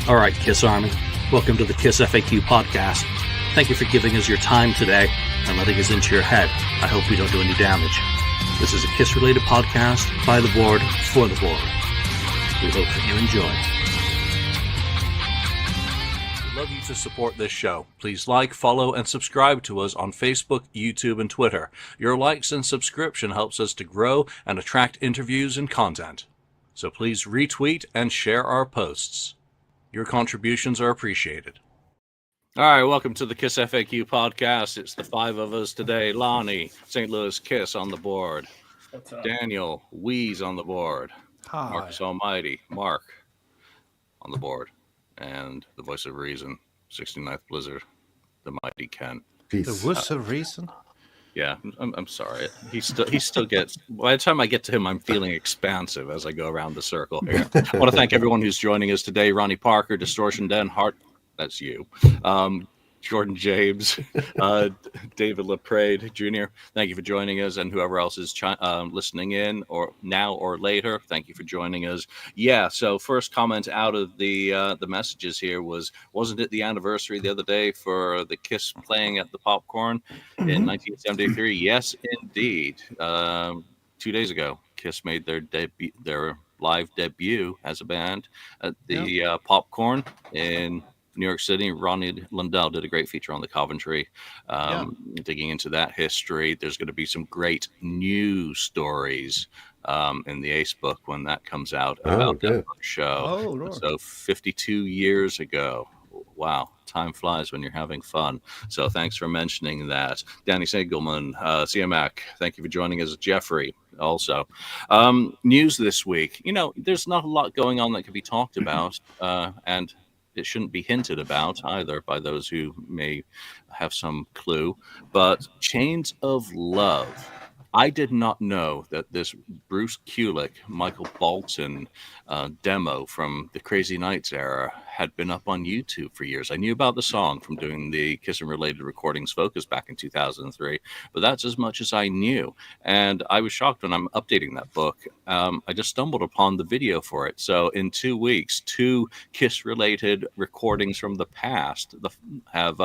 All right, Kiss Army, welcome to the KissFAQ Podcast. Thank you for giving us your time today and letting us into your head. I hope we don't do any damage. This is a Kiss-related podcast by the board, for the board. We hope that you enjoy. We'd love you to support this show. Please like, follow, and subscribe to us on Facebook, YouTube, and Twitter. Your likes and subscription helps us to grow and attract interviews and content. So please retweet and share our posts. Your contributions are appreciated. All right, welcome to the KissFAQ Podcast. It's the five of us today. Lonnie, St. Louis Kiss on the board. What's up? Daniel, Wheeze on the board. Hi. Marcus Almighty, Mark on the board. And the voice of reason, 69th Blizzard, the mighty Ken. Peace. The voice of reason? Yeah, I'm sorry. He still gets. By the time I get to him, I'm feeling expansive as I go around the circle here. I want to thank everyone who's joining us today. Ronnie Parker, Distortion Den, Hart. That's you. Jordan James, David LaPrade Jr. Thank you for joining us, and whoever else is listening in, or now or later, thank you for joining us. Yeah. So first comment out of the messages here wasn't it the anniversary the other day for the Kiss playing at the Popcorn in 1973? Yes, indeed. 2 days ago, Kiss made their live debut as a band at the Popcorn in New York City. Ronnie Lundell did a great feature on the Coventry, digging into that history. There's going to be some great news stories in the Ace book when that comes out about that show. Oh, Lord. So 52 years ago. Wow, time flies when you're having fun. So thanks for mentioning that. Danny Segelman, CMAC, thank you for joining us. Jeffrey, also. News this week. You know, there's not a lot going on that can be talked about, and it shouldn't be hinted about either by those who may have some clue. But Chains of Love. I did not know that this Bruce Kulick, Michael Bolton demo from the Crazy Nights era had been up on YouTube for years. I knew about the song from doing the Kiss and Related Recordings Focus back in 2003, but that's as much as I knew. And I was shocked when I'm updating that book. I just stumbled upon the video for it. So in 2 weeks, 2 Kiss-related recordings from the past have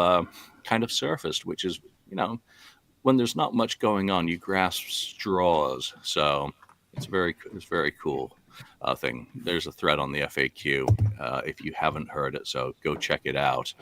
kind of surfaced, which is, you know, when there's not much going on, you grasp straws. So it's very cool thing. There's a thread on the FAQ if you haven't heard it, so go check it out.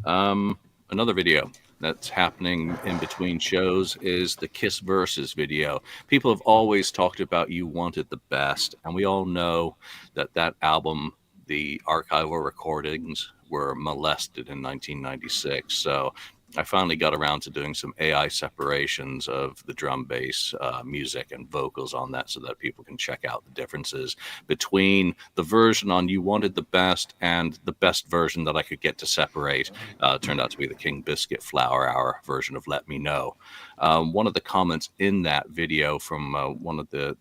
Another video that's happening in between shows is the Kiss Versus video. People have always talked about You Wanted the Best, and we all know that album, the archival recordings, were molested in 1996. So I finally got around to doing some AI separations of the drum bass music and vocals on that so that people can check out the differences between the version on You Wanted the Best and the best version that I could get to separate. Turned out to be the King Biscuit Flower Hour version of Let Me Know. One of the comments in that video from one of the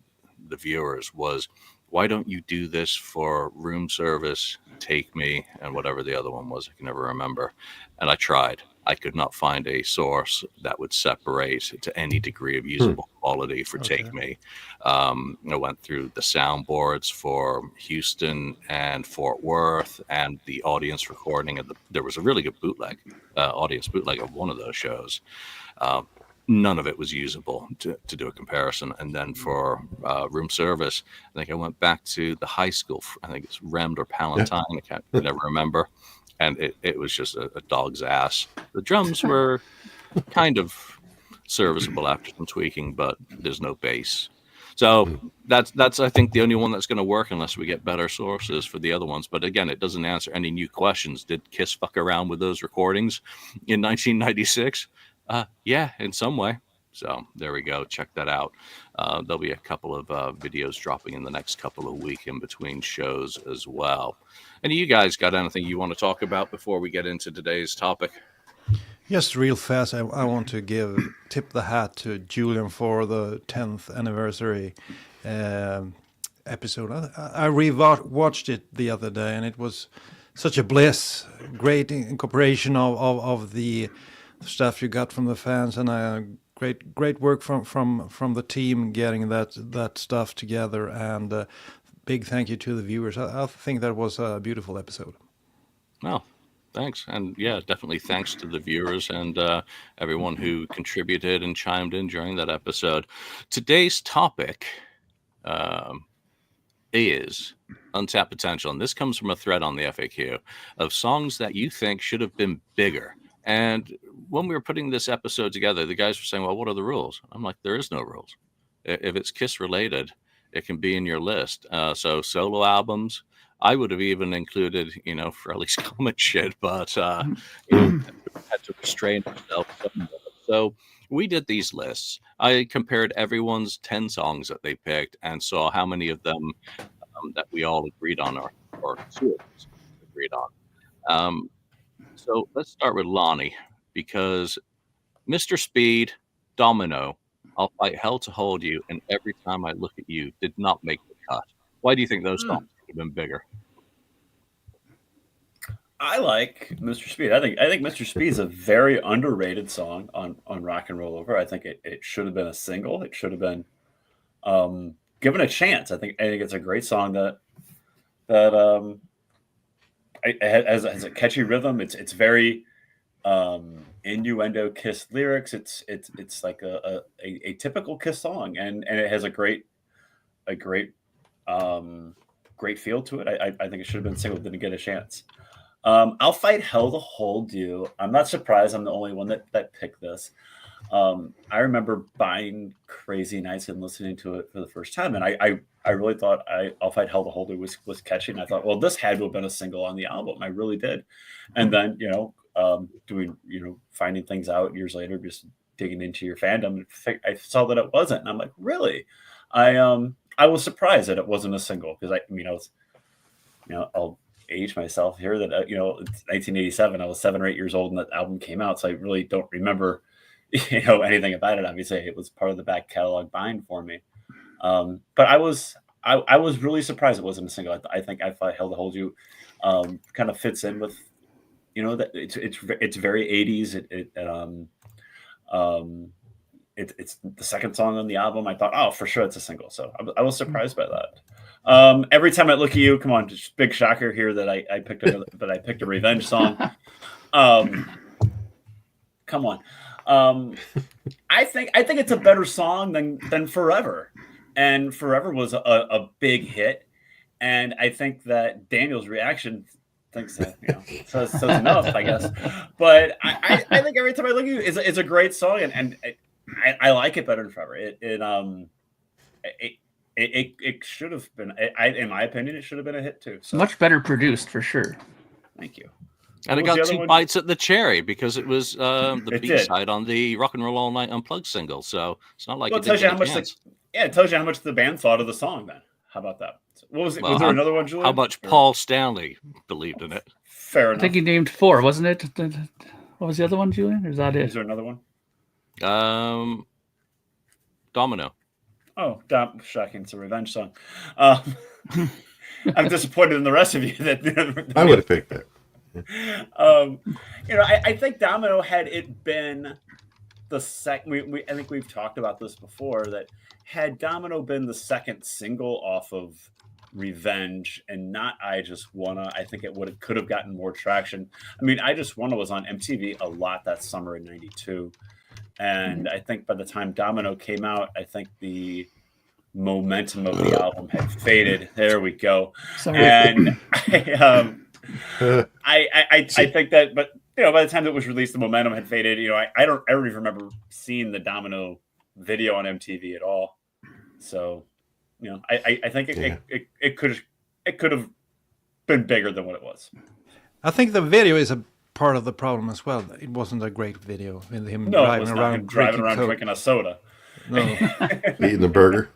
viewers was, why don't you do this for Room Service, Take Me, and whatever the other one was? I can never remember. And I tried. I could not find a source that would separate to any degree of usable quality for Take Me. I went through the soundboards for Houston and Fort Worth and the audience recording. There was a really good bootleg, audience bootleg of one of those shows. None of it was usable to do a comparison. And then for Room Service, I think I went back to the high school. I think it's Remd or Palatine. I never remember. And it was just a dog's ass. The drums were kind of serviceable after some tweaking, but there's no bass. So that's I think the only one that's going to work unless we get better sources for the other ones. But again, it doesn't answer any new questions. Did Kiss fuck around with those recordings in 1996? Yeah, in some way. So there we go. Check that out. There'll be a couple of videos dropping in the next couple of weeks in between shows as well. Any of you guys got anything you want to talk about before we get into today's topic? Just real fast, I want to tip the hat to Julian for the 10th anniversary episode. I rewatched it the other day, and it was such a bliss. Great incorporation of the stuff you got from the fans, and great work from the team getting that stuff together. And big thank you to the viewers. I think that was a beautiful episode. Well, thanks. And yeah, definitely thanks to the viewers and everyone who contributed and chimed in during that episode. Today's topic is untapped potential. And this comes from a thread on the FAQ of songs that you think should have been bigger. And when we were putting this episode together, the guys were saying, well, what are the rules? I'm like, there is no rules. If it's Kiss related, it can be in your list. So solo albums, I would have even included, Frehley's Comet shit, but, had to restrain myself. So we did these lists. I compared everyone's 10 songs that they picked and saw how many of them that we all agreed on or two of us agreed on. So let's start with Lonnie, because Mr. Speed, Domino, I'll Fight Hell to Hold You, and Every Time I Look at You did not make the cut. Why do you think those songs would have been bigger? I like Mr. Speed. I think Mr. Speed is a very underrated song on Rock and Roll Over. I think it should have been a single. It should have been given a chance. I think it's a great song that has a catchy rhythm. It's very innuendo Kiss lyrics. It's like a typical Kiss song, and it has a great feel to it. I think it should have been single. Didn't get a chance. I'll Fight Hell to Hold You. I'm not surprised I'm the only one that picked this. I remember buying Crazy Nights and listening to it for the first time, and I really thought I'll Fight Hell to Hold You was catchy, and I thought, well, this had to have been a single on the album. I really did. And then doing finding things out years later, just digging into your fandom, I saw that it wasn't, and I'm like, really? I was surprised that it wasn't a single, because I'll age myself here that it's 1987. I was 7 or 8 years old when that album came out, so I really don't remember anything about it. Obviously, it was part of the back catalog bind for me, but I was really surprised it wasn't a single. I think I Fight Hell to Hold You kind of fits in with that it's very 80s. It's the second song on the album. I thought, oh, for sure it's a single. So I was surprised by that. Every Time I Look at You, come on, just big shocker here that I picked a revenge song. Come on. I think it's a better song than Forever, and Forever was a big hit, and I think that Daniel's reaction thinks that says enough, I guess. But I think Every Time I Look at You is a great song, and I like it better than Forever. It should have been. In my opinion, it should have been a hit too. So. Much better produced for sure. Thank you. And it got 2 bites at the cherry because it was the B-side on the Rock and Roll All Night Unplugged single. So it's not like it tells you how much. It tells you how much the band thought of the song. Then how about that? What was it? Was there another one, Julian? How much Paul Stanley believed in it? Fair enough. I think he named 4, wasn't it? What was the other one, Julian? Or is that it? Is there another one? Domino. Oh, shocking! It's a revenge song. I'm disappointed in the rest of you that I would have picked that. I think Domino, had it been the second, I think we've talked about this before, that had Domino been the second single off of Revenge and not I Just Wanna, I think it could have gotten more traction. I mean, I Just Wanna was on MTV a lot that summer in '92, and I think by the time Domino came out, I think the momentum of the album had faded. There we go. Sorry. And I think that, but by the time it was released, the momentum had faded. I don't ever even remember seeing the Domino video on MTV at all. So, I think it could have been bigger than what it was. I think the video is a part of the problem as well. It wasn't a great video with him driving around drinking a soda. No, eating the burger.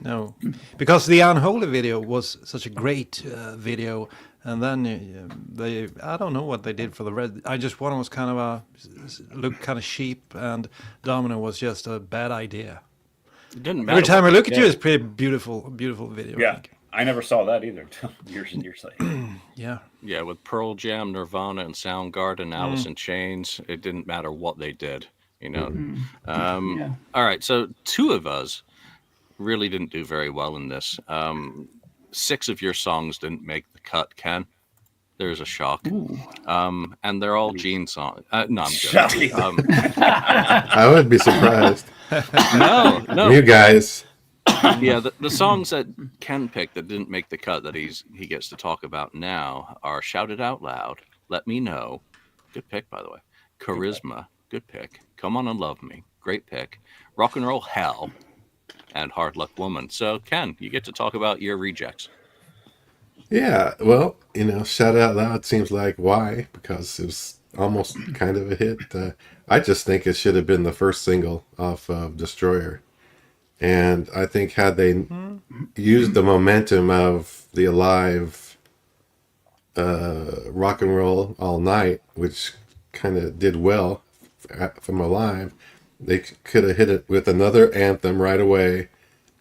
No, because the Unholy video was such a great video, and then I don't know what they did for the red. I Just Wanna was kind of looked kind of cheap, and Domino was just a bad idea. It didn't matter. Every Time I Look at You is pretty beautiful video. Yeah, I never saw that either until years and years later. Yeah, with Pearl Jam, Nirvana, and Soundgarden, Alice in Chains, it didn't matter what they did. All right, so 2 of us really didn't do very well in this. 6 of your songs didn't make the cut, Ken. There's a shock. Ooh. And they're all Gene songs. No, I'm Shocking. joking. I would be surprised. No. You guys. Yeah, the songs that Ken picked that didn't make the cut that he gets to talk about now are Shout It Out Loud, Let Me Know, good pick, by the way, Charisma, good pick, Come On and Love Me, great pick, Rock and Roll Hell, and Hard Luck Woman. So, Ken, you get to talk about your rejects. Yeah, well, Shout Out Loud seems like why? Because it was almost kind of a hit. I just think it should have been the first single off of Destroyer. And I think had they used the momentum of the Alive Rock and Roll All Night, which kind of did well from Alive, they could have hit it with another anthem right away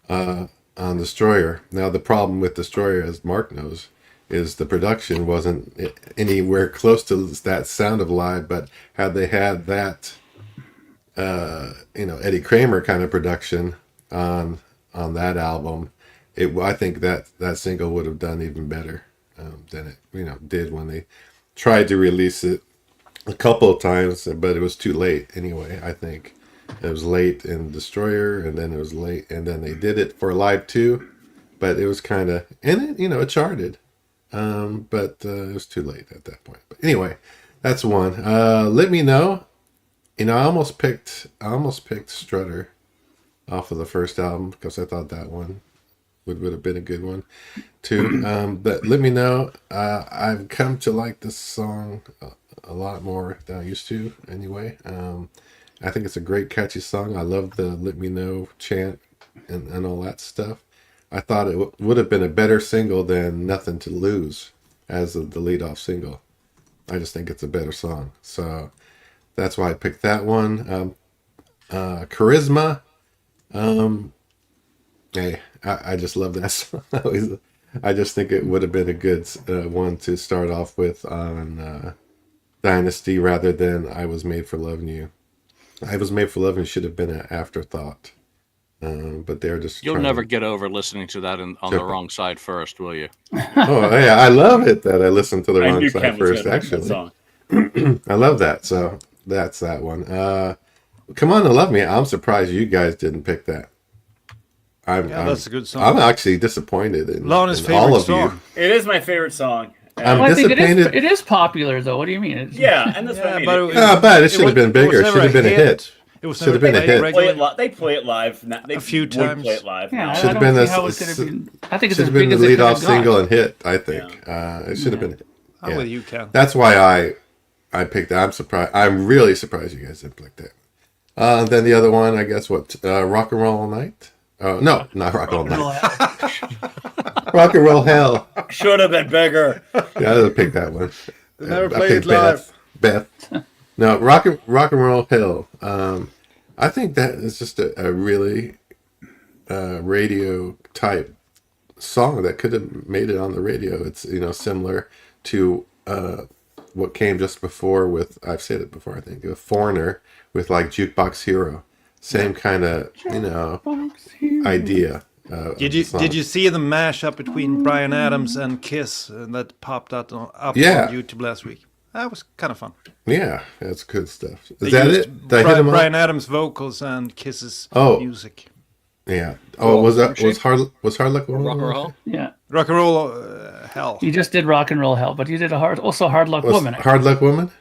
on Destroyer. Now, the problem with Destroyer, as Mark knows, is the production wasn't anywhere close to that sound of Alive, but had they had that, Eddie Kramer kind of production on that album, I think that single would have done even better than it did when they tried to release it a couple of times, but it was too late anyway. I think it was late in Destroyer, and then it was late, and then they did it for Live 2, but it was kind of, and it charted, but it was too late at that point. But anyway, that's one. Let Me Know. I almost picked Strutter off of the first album because I thought that one would have been a good one too. But Let Me Know, I've come to like this song a lot more than I used to anyway. I think it's a great catchy song. I love the Let Me Know chant and all that stuff. I thought it would have been a better single than Nothing to Lose as the lead-off single. I just think it's a better song. So that's why I picked that one. Charisma. Hey, I just love that song. I just think it would have been a good one to start off with on Dynasty rather than I Was Made for Loving You. I Was Made for Loving You should have been an afterthought. But they're just You'll never get over listening to that on the wrong side first, will you? Oh, yeah, I love it that I listened to the wrong side Ken was first, gonna pick that actually. song. I love that. So that's that one. Come On and Love Me. I'm surprised you guys didn't pick that. That's a good song. I'm actually disappointed in Lana's in favorite all of song. It is my favorite song. I'm Well, I think disappointed. it is popular, though. What do you mean? Yeah, and that's what I mean. But it should have been bigger. It should have been a hit. It was Should have never been a played hit. regularly. They play it live. They A few would times. play it live. Yeah, Should I have don't been see how it's going to be. I think it's Should as have been big the as it could lead-off have got. single and hit. I think it should have been. I'm yeah. with you, Ken. That's why I picked that. I'm surprised. I'm really surprised you guys didn't pick that. Then the other one, I guess, Rock and Roll All Night? No, not Rock and Roll Night. Rock and Roll Hell. Should have been bigger. Yeah, I didn't pick that one. Never I played picked it live. Beth. No, Rock and Roll Hell. I think that is just a really radio type song that could have made it on the radio. It's similar to what came just before with, I've said it before, I think, a Foreigner with like Jukebox Hero. Same kind of idea. Did you see the mashup between Bryan Adams and Kiss that popped up on YouTube last week? That was kind of fun. Yeah, that's good stuff. Is They that used it? Did I hit 'em up? Bryan Adams vocals and Kiss's music. Yeah. Oh, was Hard Luck Woman? Rock and Roll? Yeah. Rock and Roll Hell. You just did Rock and Roll Hell, but you did also Hard Luck Woman. Hard Luck Woman?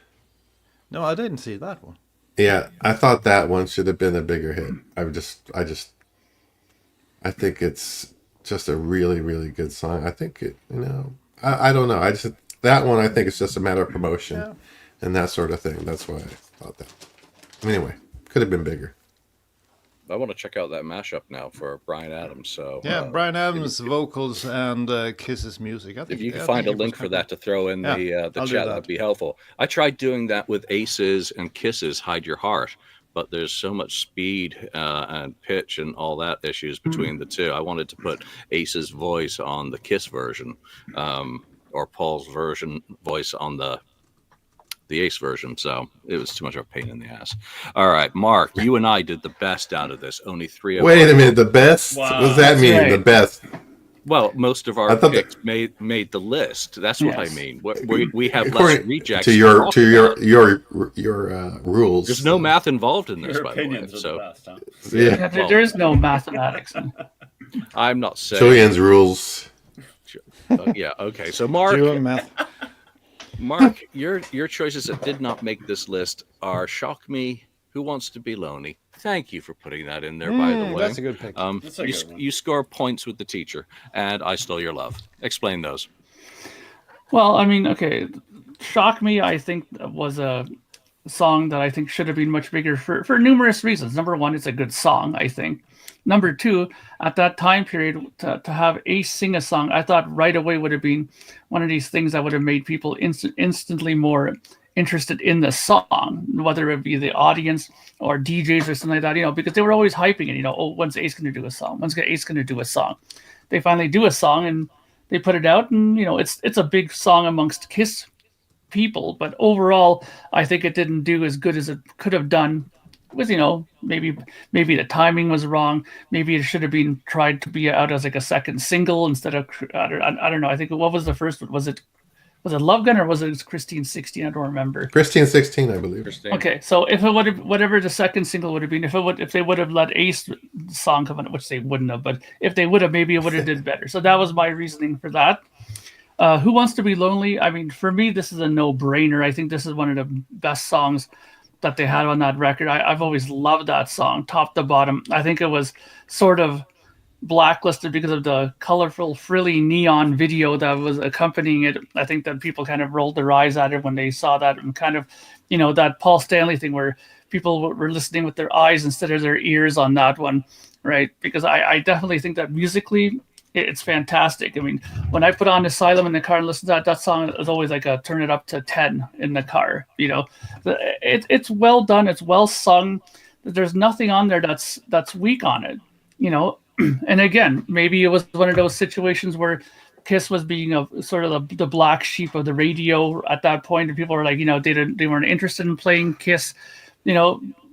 No, I didn't see that one. Yeah, I thought that one should have been a bigger hit. I think it's just a really, really good song. I think I don't know. That one, I think it's just a matter of promotion and that sort of thing. That's why I thought that. Anyway, could have been bigger. I want to check out that mashup now for Bryan Adams. So Bryan Adams' vocals and Kiss's music. I think, if you can find a link for that to throw in the chat, that'd be helpful. I tried doing that with Aces and Kisses, Hide Your Heart, but there's so much speed and pitch and all that issues between the two. I wanted to put Ace's voice on the Kiss version, or Paul's voice on the Ace version, so it was too much of a pain in the ass. All right, Mark, you and I did the best out of this. Only three of us. Wait a minute, the best? Wow. What does that mean, right. the best? Well, most of I our thought that picks made the list. That's what I Yes. mean. We have less according rejects to to your talk to about. your rules. There's no math involved in this, Your by the way. opinions are the So best, huh? Yeah, Yeah, well, there is no mathematics. I'm not saying. Julian's rules. Yeah. Okay. So Mark, Do a math. your choices that did not make this list are "Shock Me," "Who Wants to Be Lonely." Thank you for putting that in there. By the way, That's a good pick. That's a good one. you score points with the teacher, and "I Stole Your Love." Explain those. Well, I mean, okay, "Shock Me," I think was a song that I think should have been much bigger for numerous reasons. Number one, it's a good song, I think. Number two, at that time period, to have Ace sing a song, I thought right away would have been one of these things that would have made people instantly more interested in the song, whether it be the audience or DJs or something like that, because they were always hyping it, oh, when's Ace going to do a song? When's Ace going to do a song? They finally do a song and they put it out, and it's a big song amongst Kiss people, but overall, I think it didn't do as good as it could have done. With maybe the timing was wrong. Maybe it should have been tried to be out as like a second single instead of I don't know. I think what was the first one? Was it Love Gun or was it Christine 16? I don't remember. Christine 16, I believe. Okay, so if it would have whatever the second single would have been, if they would have let Ace song come in, which they wouldn't have, but if they would have, maybe it would have did better. So that was my reasoning for that. Who Wants to Be Lonely? I mean, for me, this is a no-brainer. I think this is one of the best songs that they had on that record. I've always loved that song, top to bottom. I think it was sort of blacklisted because of the colorful, frilly neon video that was accompanying it. I think that people kind of rolled their eyes at it when they saw that, and kind of, that Paul Stanley thing where people were listening with their eyes instead of their ears on that one, right? Because I definitely think that musically, it's fantastic. I mean, when I put on Asylum in the car and listen to that song is always like a turn it up to 10 in the car. It's well done. It's well sung. There's nothing on there that's weak on it. And again, maybe it was one of those situations where Kiss was being a sort of the black sheep of the radio at that point, and people were like, they weren't interested in playing Kiss,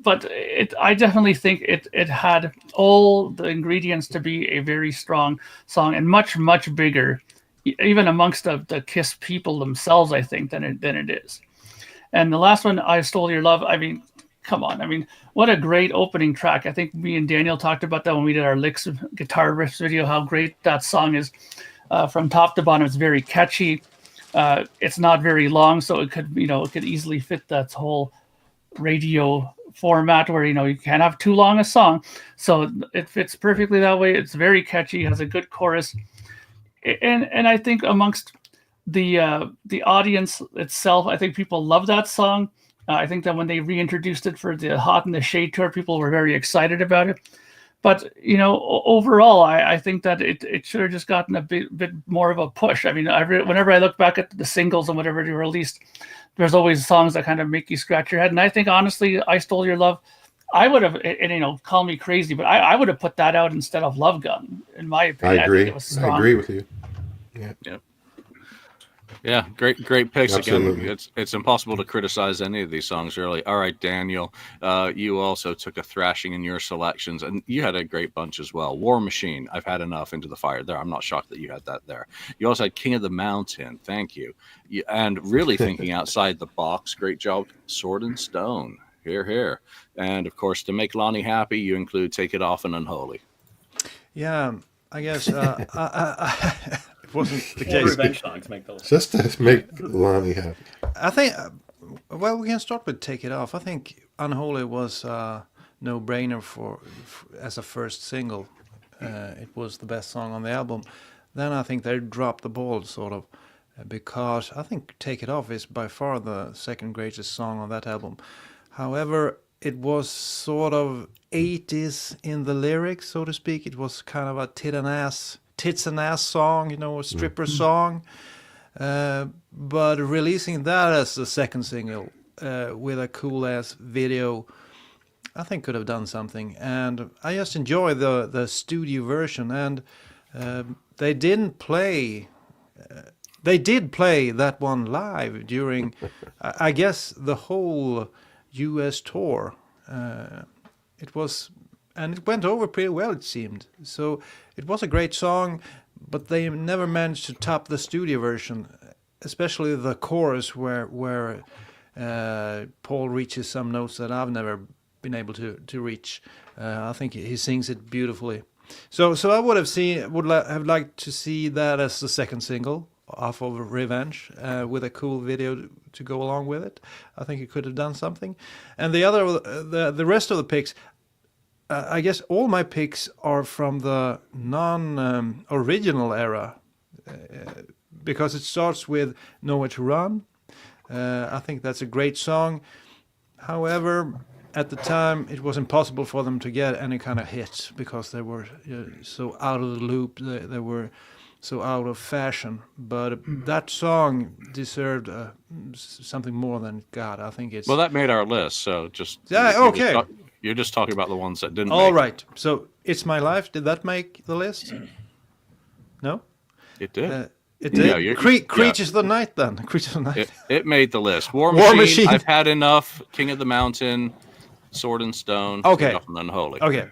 But I definitely think it had all the ingredients to be a very strong song, and much, much bigger, even amongst the Kiss people themselves, I think, than it is. And the last one, "I Stole Your Love," I mean, come on. I mean, what a great opening track. I think me and Daniel talked about that when we did our licks guitar riffs video, how great that song is. From top to bottom, it's very catchy. It's not very long, so it could easily fit that whole radio format where you can't have too long a song, so it fits perfectly that way. It's very catchy, has a good chorus, and I think amongst the audience itself, I think people love that song. I think that when they reintroduced it for the Hot in the Shade tour, people were very excited about it. But overall, I think that it should have just gotten a bit more of a push. I mean, whenever I look back at the singles and whatever they released, there's always songs that kind of make you scratch your head. And I think honestly, "I Stole Your Love," I would have, and call me crazy, but I would have put that out instead of "Love Gun," in my opinion. I agree. think it was strong. I agree with you. Yeah, great picks. Absolutely. Again, it's impossible to criticize any of these songs, really. All right, Daniel, you also took a thrashing in your selections, and you had a great bunch as well. "War Machine," "I've Had Enough," "Into the Fire." There, I'm not shocked that you had that there. You also had "King of the Mountain." Thank you. And really thinking outside the box. Great job. "Sword and Stone." Here, here. And of course, to make Lonnie happy, you include "Take It Off" and "Unholy." Yeah, I guess it wasn't the More case. revenge songs make the list. Just to make Lonnie happy. I think, well, we can start with "Take It Off." I think "Unholy" was a no-brainer for as a first single. It was the best song on the album. Then I think they dropped the ball, sort of, because I think "Take It Off" is by far the second greatest song on that album. However, it was sort of 80s in the lyrics, so to speak. It was kind of a tits and ass song, a stripper song. But releasing that as the second single with a cool ass video, I think could have done something. And I just enjoy the studio version. And they did play that one live during, I guess, the whole US tour. It went over pretty well, it seemed. So it was a great song, but they never managed to top the studio version, especially the chorus where Paul reaches some notes that I've never been able to reach. I think he sings it beautifully. So I would have liked to see that as the second single off of Revenge, with a cool video to go along with it. I think he could have done something. And the rest of the picks, I guess all my picks are from the non-original era, because it starts with Nowhere to Run. I think that's a great song. However, at the time, it was impossible for them to get any kind of hit because they were so out of the loop. They were so out of fashion. But that song deserved something more than it got. I think it's... Well, that made our list, so just... Yeah, okay. You're just talking about the ones that didn't All make right. So, It's My Life, did that make the list? No? it. Did. It did? Yeah, Creatures of the Night, then. Creatures of the Night. It made the list. War War Machine, Machine. I've Had Enough, King of the Mountain, Sword and Stone, Okay. and Unholy. Okay.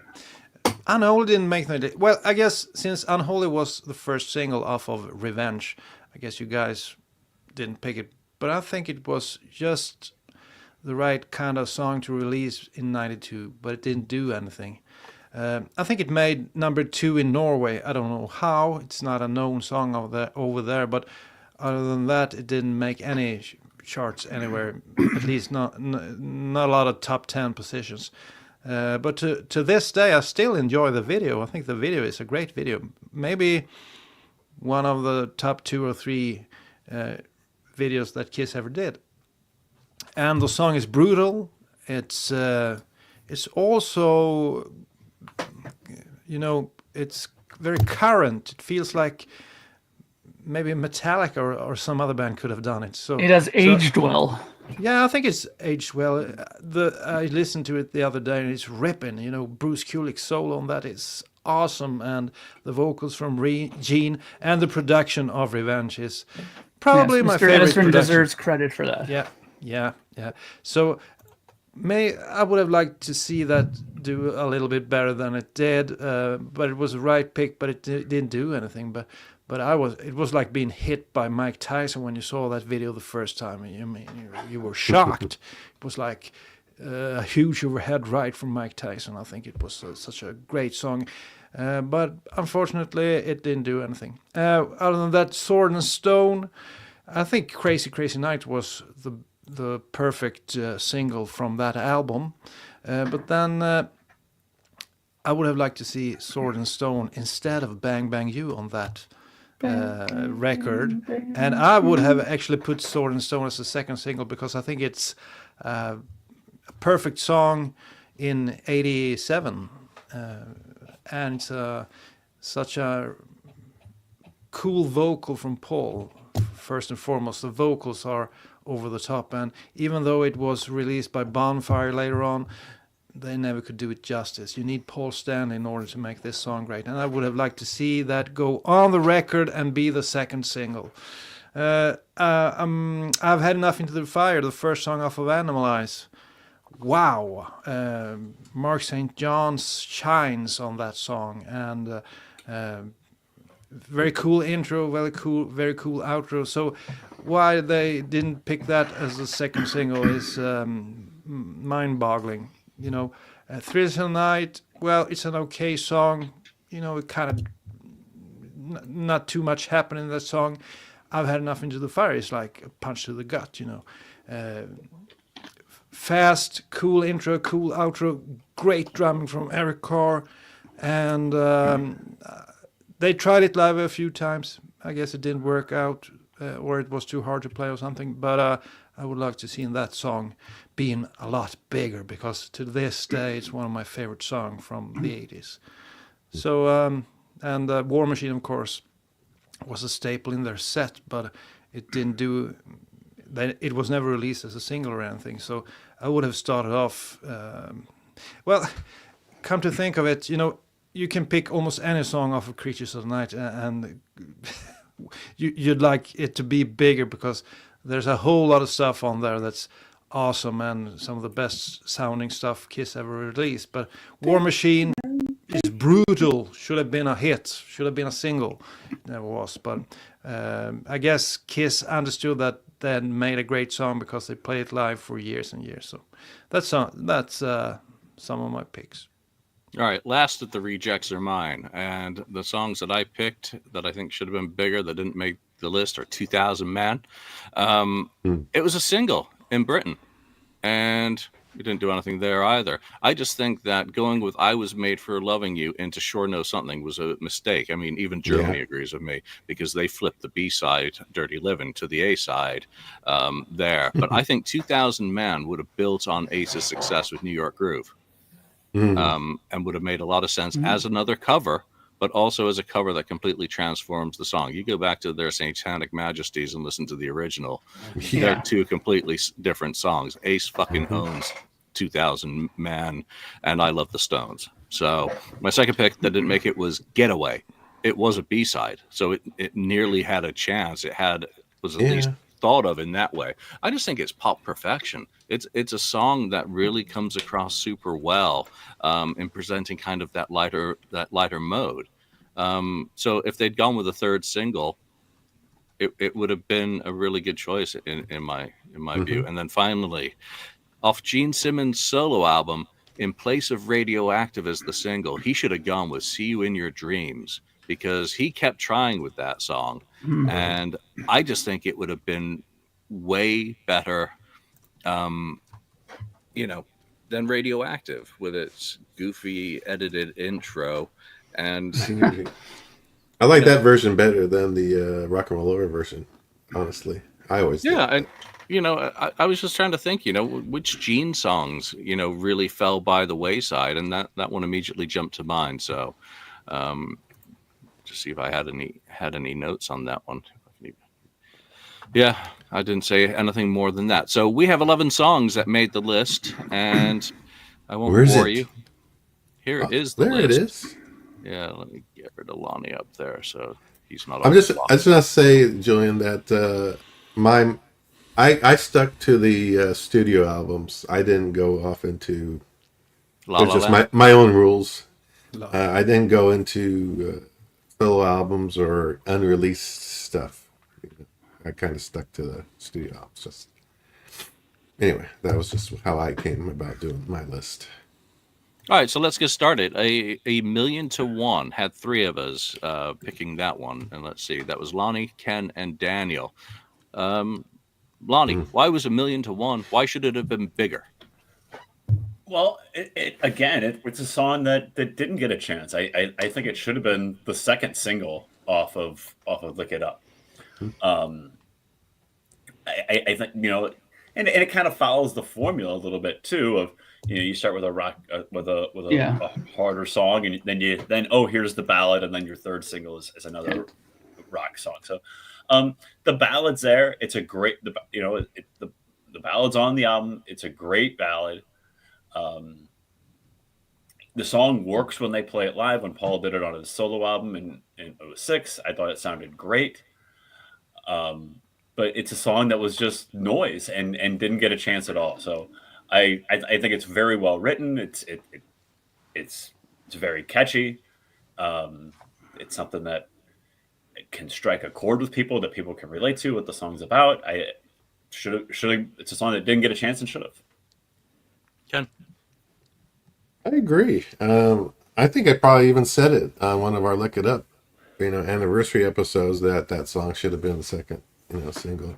Unholy didn't make the list. Well, I guess since Unholy was the first single off of Revenge, I guess you guys didn't pick it. But I think it was just the right kind of song to release in '92, but it didn't do anything. I think it made number 2 in Norway. I don't know how. It's not a known song over there, but other than that, it didn't make any charts anywhere. At least not a lot of top 10 positions. But to this day, I still enjoy the video. I think the video is a great video. Maybe one of the top 2 or 3 videos that Kiss ever did. And the song is brutal. It's also, it's very current. It feels like maybe Metallica or some other band could have done it. So It has aged well. Yeah, I think it's aged well. I listened to it the other day and it's ripping. Bruce Kulick's solo on that is awesome, and the vocals from Gene and the production of Revenge is probably my Mr. favorite Edison production. deserves credit for that. Yeah. So I would have liked to see that do a little bit better than it did, but it was the right pick, but it didn't do anything. But it was like being hit by Mike Tyson when you saw that video the first time. You were shocked. It was like a huge overhead ride from Mike Tyson. I think it was such a great song. But unfortunately, it didn't do anything. Other than that, Sword and Stone, I think Crazy Crazy Night was the perfect single from that album. But then I would have liked to see Sword and Stone instead of Bang Bang You on that record. And I would have actually put Sword and Stone as the second single because I think it's a perfect song in '87. And it's such a cool vocal from Paul. First and foremost, the vocals are over the top, and even though it was released by Bonfire later on, they never could do it justice. You need Paul Stanley in order to make this song great, and I would have liked to see that go on the record and be the second single. I've Had Enough Into the Fire, the first song off of Animalize. Wow, Mark St. John's shines on that song, and very cool intro, very cool outro. So why they didn't pick that as the second single is mind-boggling. Thrills of the Night, well, it's an okay song. It kind of not too much happened in that song. I've Had Enough Into the Fire is like a punch to the gut. Fast, cool intro, cool outro, great drumming from Eric Carr, and they tried it live a few times. I guess it didn't work out, or it was too hard to play or something. But I would love to see that song being a lot bigger, because to this day it's one of my favorite songs from the '80s. So and War Machine, of course, was a staple in their set, but it didn't do. It was never released as a single or anything. So I would have started off. Well, come to think of it, you can pick almost any song off of Creatures of the Night, and you'd like it to be bigger because there's a whole lot of stuff on there that's awesome and some of the best sounding stuff Kiss ever released. But War Machine is brutal. Should have been a hit. Should have been a single. Never was. But I guess Kiss understood that, then made a great song because they played it live for years and years. So that's some of my picks. All right, last at the rejects are mine, and the songs that I picked that I think should have been bigger that didn't make the list are 2000 Man. It was a single in Britain, and it didn't do anything there either. I just think that going with I Was Made for Loving You into Sure Know Something was a mistake. I mean, even Germany agrees with me, because they flipped the B-side, Dirty Living, to the A-side there. But I think 2000 Man would have built on Ace's success with New York Groove. And would have made a lot of sense as another cover, but also as a cover that completely transforms the song. You go back to their Satanic Majesties and listen to the original. They're two completely different songs. Ace fucking owns 2000 Man, and I Love the Stones. So my second pick that didn't make it was Getaway. It was a B-side, so it nearly had a chance. Was at least thought of in that way. I just think it's pop perfection. It's a song that really comes across super well in presenting kind of that lighter mode. So if they'd gone with a third single, it would have been a really good choice in my view. And then finally, off Gene Simmons' solo album, in place of Radioactive as the single, he should have gone with See You in Your Dreams, because he kept trying with that song. And I just think it would have been way better, than Radioactive with its goofy edited intro. And I like that version better than the Rock and Roll version, honestly. I always did. And I was just trying to think, which Gene songs, really fell by the wayside, and that one immediately jumped to mind. So just see if I had any notes on that one. Yeah, I didn't say anything more than that. So we have 11 songs that made the list, and I won't bore you. Here is the list. There it is. Yeah, let me get rid of Lonnie up there so he's not. I just want to say, Julian, that I stuck to the studio albums. I didn't go off into just my own rules. I didn't go into solo albums or unreleased stuff. I kind of stuck to the studio albums. Anyway, that was just how I came about doing my list. All right, so let's get started. A million to one had three of us picking that one, and let's see, that was Lonnie, Ken, and Daniel. Lonnie, why was a million to one? Why should it have been bigger? Well, it's a song that didn't get a chance. I think it should have been the second single off of Lick It Up. I think, and it kind of follows the formula a little bit too of, you start with a rock with a harder song, and then here's the ballad, and then your third single is another rock song. So the ballad's there. It's a great, the ballad's on the album. It's a great ballad. The song works when they play it live. When Paul did it on his solo album in 2006, I thought it sounded great. But it's a song that was just noise and didn't get a chance at all. So I think it's very well written. It's very catchy. It's something that can strike a chord with people, that people can relate to what the song's about. It's a song that didn't get a chance and should have. Ken? I agree. I think I probably even said it on one of our Look It Up, anniversary episodes, that song should have been the second, single.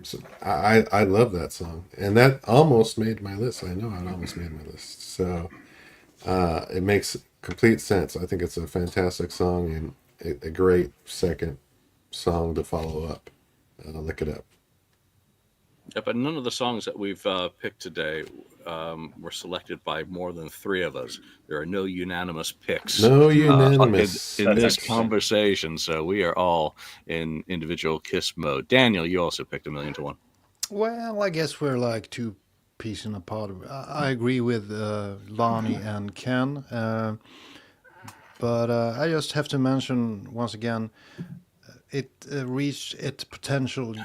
So I love that song, and that almost made my list. I know it almost made my list. So it makes complete sense. I think it's a fantastic song and a great second song to follow up. Look It Up. Yeah, but none of the songs that we've picked today were selected by more than three of us. There are no unanimous picks. No unanimous in this conversation. So we are all in individual Kiss mode. Daniel, you also picked a million to one. Well, I guess we're like two pieces apart. I agree with Lonnie and Ken, but I just have to mention once again, it reached its potential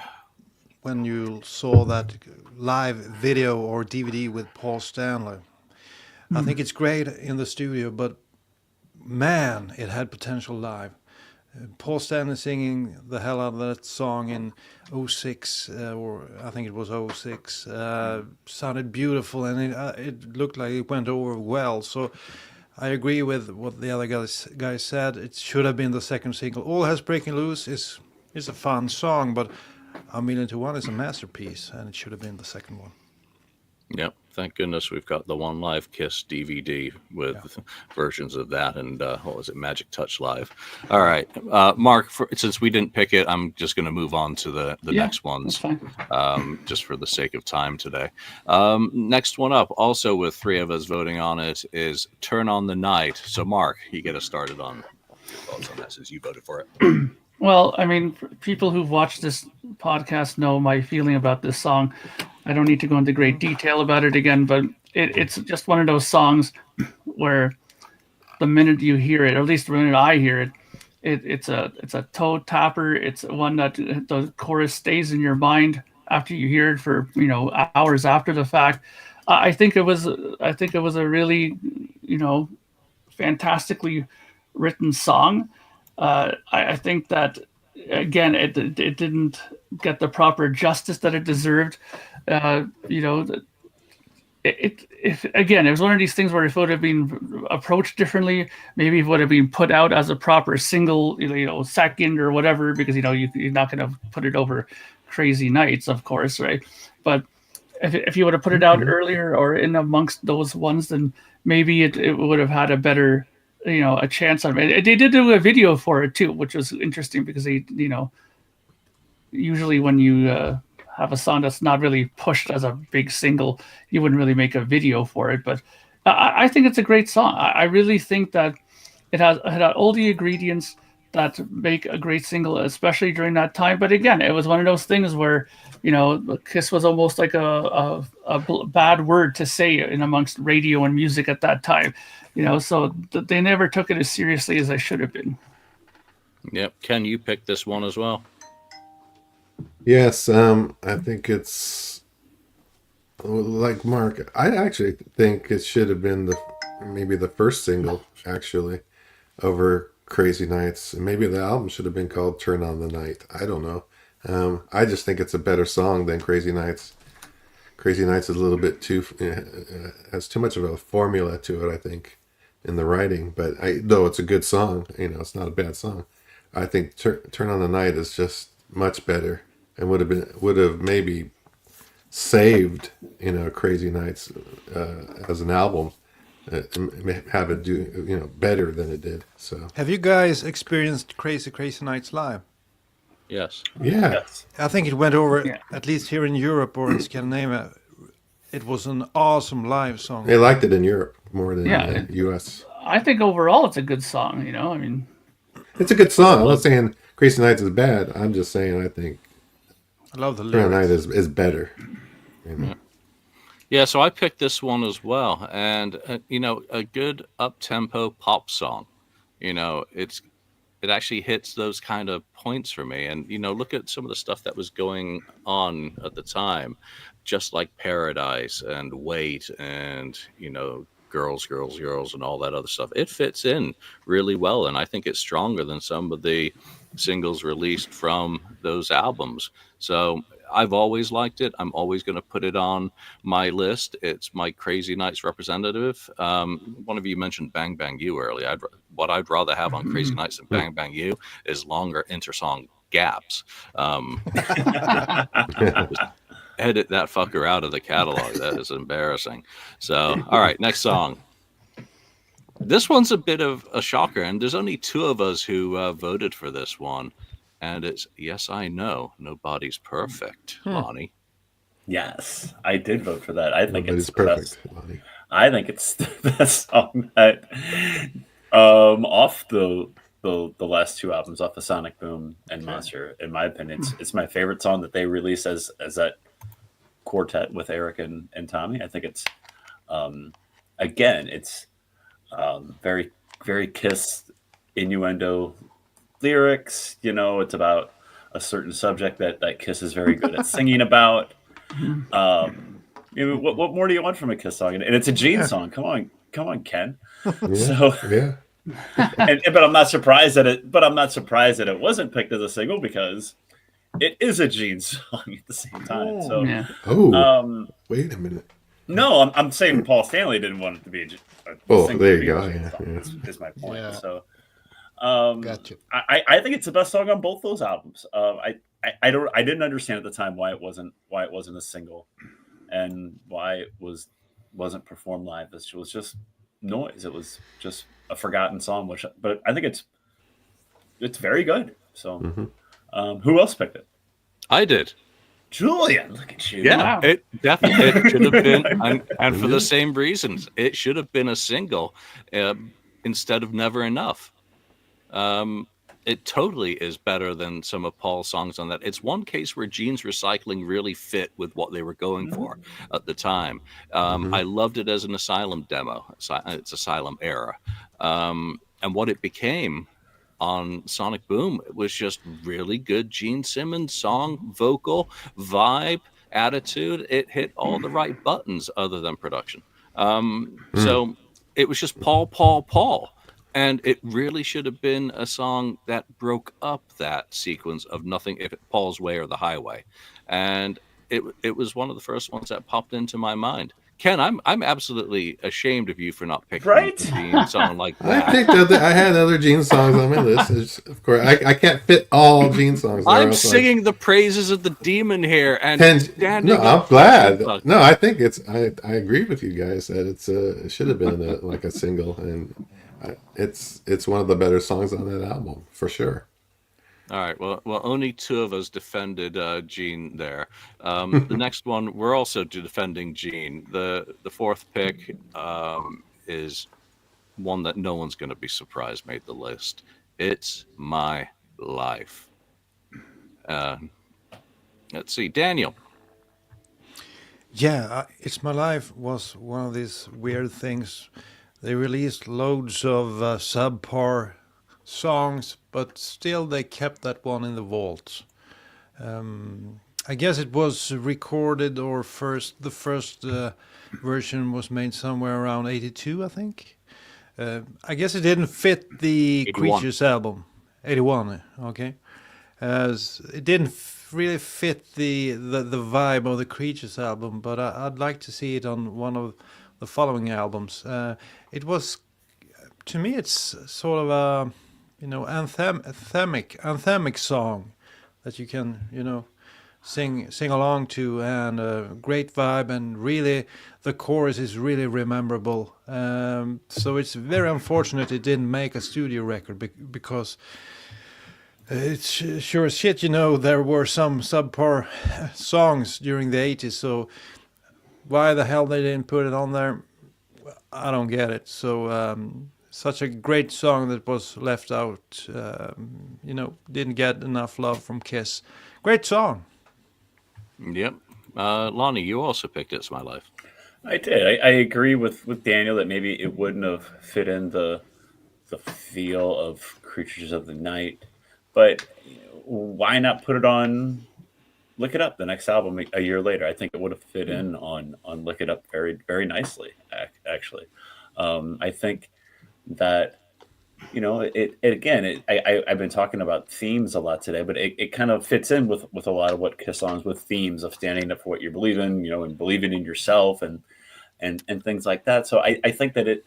when you saw that live video or DVD with Paul Stanley. I think it's great in the studio, but man, it had potential live. Paul Stanley singing the hell out of that song in '06, or I think it was '06, sounded beautiful, and it looked like it went over well. So I agree with what the other guys said. It should have been the second single. All Hell's Breaking Loose is a fun song, but A Million to One is a masterpiece, and it should have been the second one. Yep. Thank goodness we've got the One Live Kiss DVD with versions of that and what was it, Magic Touch Live. All right, Mark. Since we didn't pick it, I'm just going to move on to the next ones, just for the sake of time today. Next one up, also with three of us voting on it, is "Turn on the Night." So, Mark, you get us started on your thoughts on that since you voted for it. Well, I mean, people who've watched this podcast know my feeling about this song. I don't need to go into great detail about it again, but it's just one of those songs where the minute you hear it, or at least the minute I hear it, it's a toe tapper. It's one that the chorus stays in your mind after you hear it for hours after the fact. I think it was a really fantastically written song. I think that again, it didn't get the proper justice that it deserved. It was one of these things where if it would have been approached differently, maybe it would have been put out as a proper single, second or whatever, because you're not going to put it over Crazy Nights, of course, right? But if you would have put it out earlier or in amongst those ones, then maybe it would have had a better a chance on it. They did do a video for it too, which was interesting because they, usually when you have a song that's not really pushed as a big single, you wouldn't really make a video for it. But I think it's a great song. I really think that it had all the ingredients that make a great single, especially during that time. But again, it was one of those things where, Kiss was almost like a bad word to say in amongst radio and music at that time. So they never took it as seriously as they should have been. Yep. Ken, you picked this one as well. Yes, I think it's like Mark. I actually think it should have been maybe the first single actually over Crazy Nights, and maybe the album should have been called Turn on the Night. I don't know. I just think it's a better song than Crazy Nights. Crazy Nights is a little bit too has too much of a formula to it, I think, in the writing. But though it's a good song, it's not a bad song. I think Turn on the Night is just much better and would have maybe saved Crazy Nights as an album, have it do better than it did. So have you guys experienced Crazy Nights live? Yes. Yeah. Yes. I think it went over, at least here in Europe or in Scandinavia. It was an awesome live song. They liked it in Europe more than the U.S. I think overall it's a good song. It's a good song. I'm not saying Crazy Nights is bad. I'm just saying I think I love the Turn on the Night lyrics. is better. Yeah, so I picked this one as well, and a good up-tempo pop song. It actually hits those kind of points for me, and look at some of the stuff that was going on at the time, just like Paradise and Wait, and Girls, and all that other stuff. It fits in really well, and I think it's stronger than some of the singles released from those albums. So I've always liked it. I'm always going to put it on my list. It's my Crazy Nights representative. One of you mentioned Bang Bang You earlier. What I'd rather have on Crazy Nights than Bang Bang You is longer intersong gaps. Edit that fucker out of the catalog. That is embarrassing. So, all right, next song. This one's a bit of a shocker, and there's only two of us who voted for this one. And it's Yes, I Know, Nobody's Perfect, Lonnie. Yes, I did vote for that. I think Nobody's it's perfect, the best. Lonnie. I think it's the best song that off the last two albums, off of Sonic Boom and Monster. In my opinion, it's my favorite song that they released as that quartet with Eric and Tommy. I think it's again, it's very, very Kiss innuendo lyrics. It's about a certain subject that Kiss is very good at singing about. What more do you want from a Kiss song? And it's a Gene song. Come on, Ken. Yeah, So yeah. But I'm not surprised that it wasn't picked as a single because it is a Gene song at the same time. So Yeah. Wait a minute. no, I'm saying Paul Stanley didn't want it to be a Oh, single there you Gene go. song. Yeah. Is my point. Yeah. So Gotcha. I think it's the best song on both those albums. I didn't understand at the time why it wasn't a single, and why it wasn't performed live. It was just noise. It was just a forgotten song, but I think it's very good. So, who else picked it? I did. Julian, look at you. Yeah, Wow. it definitely it should have been, and for the same reasons, it should have been a single instead of Never Enough. It totally is better than some of Paul's songs on that. It's one case where Gene's recycling really fit with what they were going for at the time. I loved it as an Asylum demo. It's Asylum era. And what it became on Sonic Boom, it was just really good Gene Simmons song, vocal, vibe, attitude. It hit all the right buttons other than production. So it was just Paul. And it really should have been a song that broke up that sequence of nothing if it Paul's Way or the Highway. And it was one of the first ones that popped into my mind. Ken, I'm absolutely ashamed of you for not picking a Gene song like that. I had other Gene songs on my list. Of course, I can't fit all Gene songs. I'm singing the praises of the demon here, and no, I'm glad. No, I think I agree with you guys that it should have been a single, and it's one of the better songs on that album for sure. All right. Well, only two of us defended Gene there. The next one, we're also defending Gene. The fourth pick is one that no one's going to be surprised made the list. It's My Life. Let's see, Daniel. Yeah, It's My Life was one of these weird things. They released loads of subpar songs, but still they kept that one in the vault. I guess it was recorded, or the first version was made somewhere around 82, I think. I guess it didn't fit the 81. Creatures album. 81, okay. It didn't really fit the vibe of the Creatures album, but I'd like to see it on one of the following albums. It was, to me, it's sort of a anthemic song that you can sing along to, and a great vibe, and really the chorus is really memorable. So it's very unfortunate it didn't make a studio record because it's sure as shit, there were some subpar songs during the 80s. So why the hell they didn't put it on there, I don't get it. So such a great song that was left out, didn't get enough love from Kiss. Great song. Yep. Lonnie, you also picked It's My Life. I did. I agree with Daniel that maybe it wouldn't have fit in the feel of Creatures of the Night, but why not put it on Lick It Up, the next album a year later? I think it would have fit in on Lick It Up very, very nicely, actually. I think that, I've been talking about themes a lot today, but it kind of fits in with a lot of what Kiss songs, with themes of standing up for what you believe in, and believing in yourself and things like that. So I think that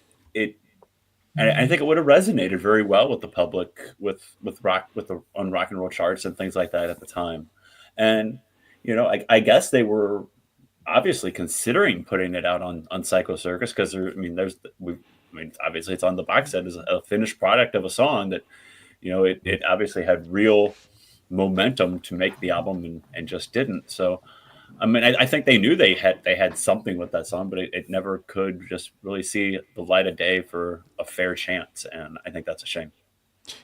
I think it would have resonated very well with the public, with rock, on rock and roll charts and things like that at the time. And, I guess they were obviously considering putting it out on Psycho Circus, because obviously it's on the box set as a finished product of a song that, it obviously had real momentum to make the album and just didn't. So, I think they knew they had something with that song, but it never could just really see the light of day for a fair chance. And I think that's a shame.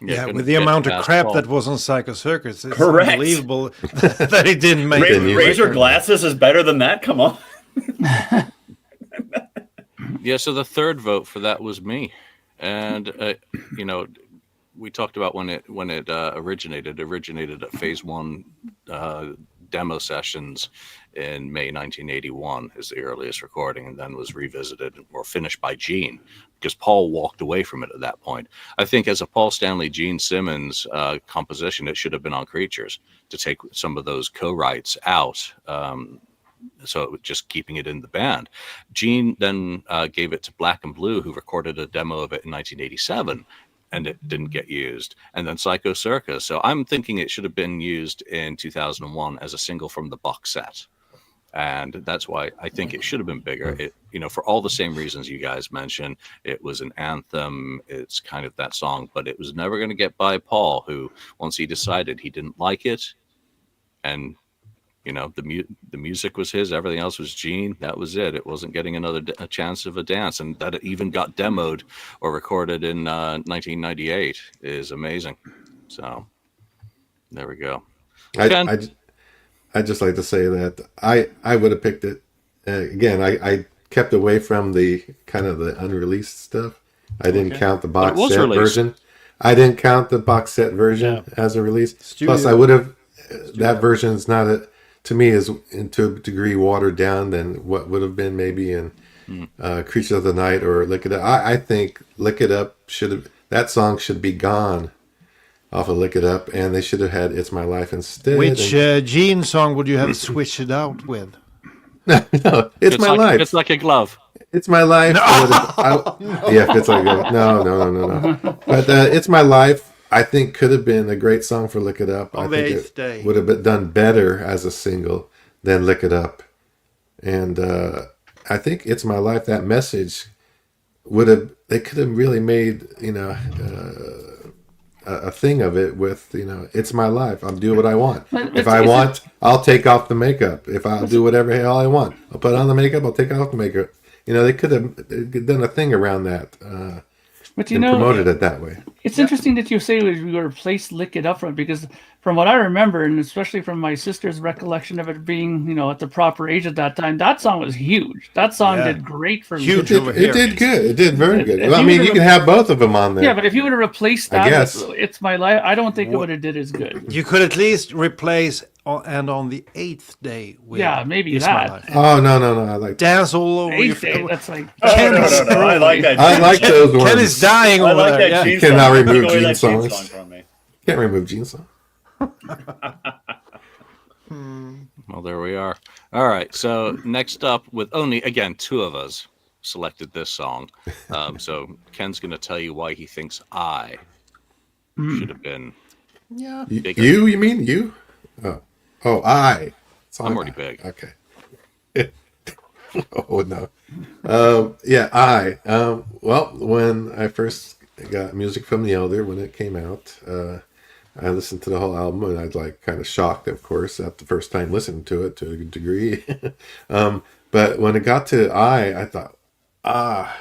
Yeah, with the amount of crap that was on Psycho Circus, it's correct. Unbelievable that it didn't make it. Razor Glasses is better than that? Come on. Yeah, so the third vote for that was me. And, we talked about when it originated at Phase 1 demo sessions in May 1981 is the earliest recording, and then was revisited or finished by Gene, because Paul walked away from it at that point. I think as a Paul Stanley, Gene Simmons composition, it should have been on Creatures to take some of those co-writes out. So it was just keeping it in the band. Gene then gave it to Black and Blue, who recorded a demo of it in 1987, and it didn't get used. And then Psycho Circus. So I'm thinking it should have been used in 2001 as a single from the box set. And that's why I think it should have been bigger. It, for all the same reasons you guys mentioned, it was an anthem. It's kind of that song, but it was never going to get by Paul, who, once he decided he didn't like it, and the music was his, everything else was Gene. That was it. It wasn't getting a chance of a dance, and that it even got demoed or recorded in 1998 is amazing. So there we go. I just like to say that I would have picked it again. I kept away from the kind of the unreleased stuff. I didn't count the box set version. I didn't count the box set version as a release. Plus, I would have that version is not to me is to a degree watered down than what would have been maybe in Creatures of the Night or Lick It Up. I think Lick It Up that song should be gone off of Lick It Up, and they should have had It's My Life instead. Which Gene song would you have switched it out with? No, It's My Life. It's Like a Glove. It's My Life. Yeah, It's Like a Glove. No. But It's My Life, I think, could have been a great song for Lick It Up. On I the think eighth day. Would have been done better as a single than Lick It Up. And I think It's My Life, that message they could have really made, a thing of it with, it's my life. I'll do what I want. If I want, I'll take off the makeup. If I'll do whatever hell I want, I'll put on the makeup. I'll take off the makeup. They could have done a thing around that. But and promoted it that way. It's interesting that you say we replaced Lick It Up from it, because from what I remember, and especially from my sister's recollection of it being, at the proper age at that time, that song was huge. That song did great for me. Huge over here. It did good. It did very good. Well, you can have both of them on there. Yeah, but if you would have replaced that with It's My Life, I don't think it would have did as good. You could at least replace and on the eighth day with maybe It's that. My Life. Oh, no. I like Dance all over your Eighth day, that's like... No. I like that. I like those ones. Ken is dying I over like there. that Gene You cannot song. remove Take away Gene that Gene songs. song from me. Can't remove Gene song. Well, there we are. All right. So next up, with only, again, two of us selected this song. So Ken's going to tell you why he thinks I should have been bigger. You mean you? Oh, I. I'm already big. Okay. Oh, no. I. Well, when I first got Music from the Elder, when it came out, I listened to the whole album, and I was kind of shocked, of course, at the first time listening to it to a degree. But when it got to I thought,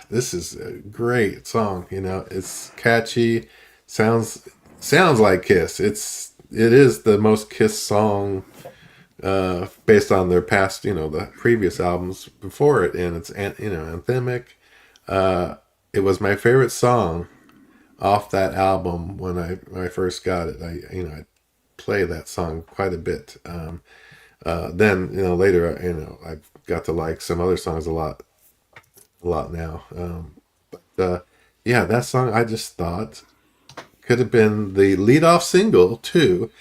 this is a great song. It's catchy, sounds like Kiss. It is the most Kiss song based on their past, the previous albums before it, and it's anthemic. It was my favorite song off that album when I first got it. I play that song quite a bit. Then later I got to like some other songs a lot now. That song I just thought could have been the lead-off single too.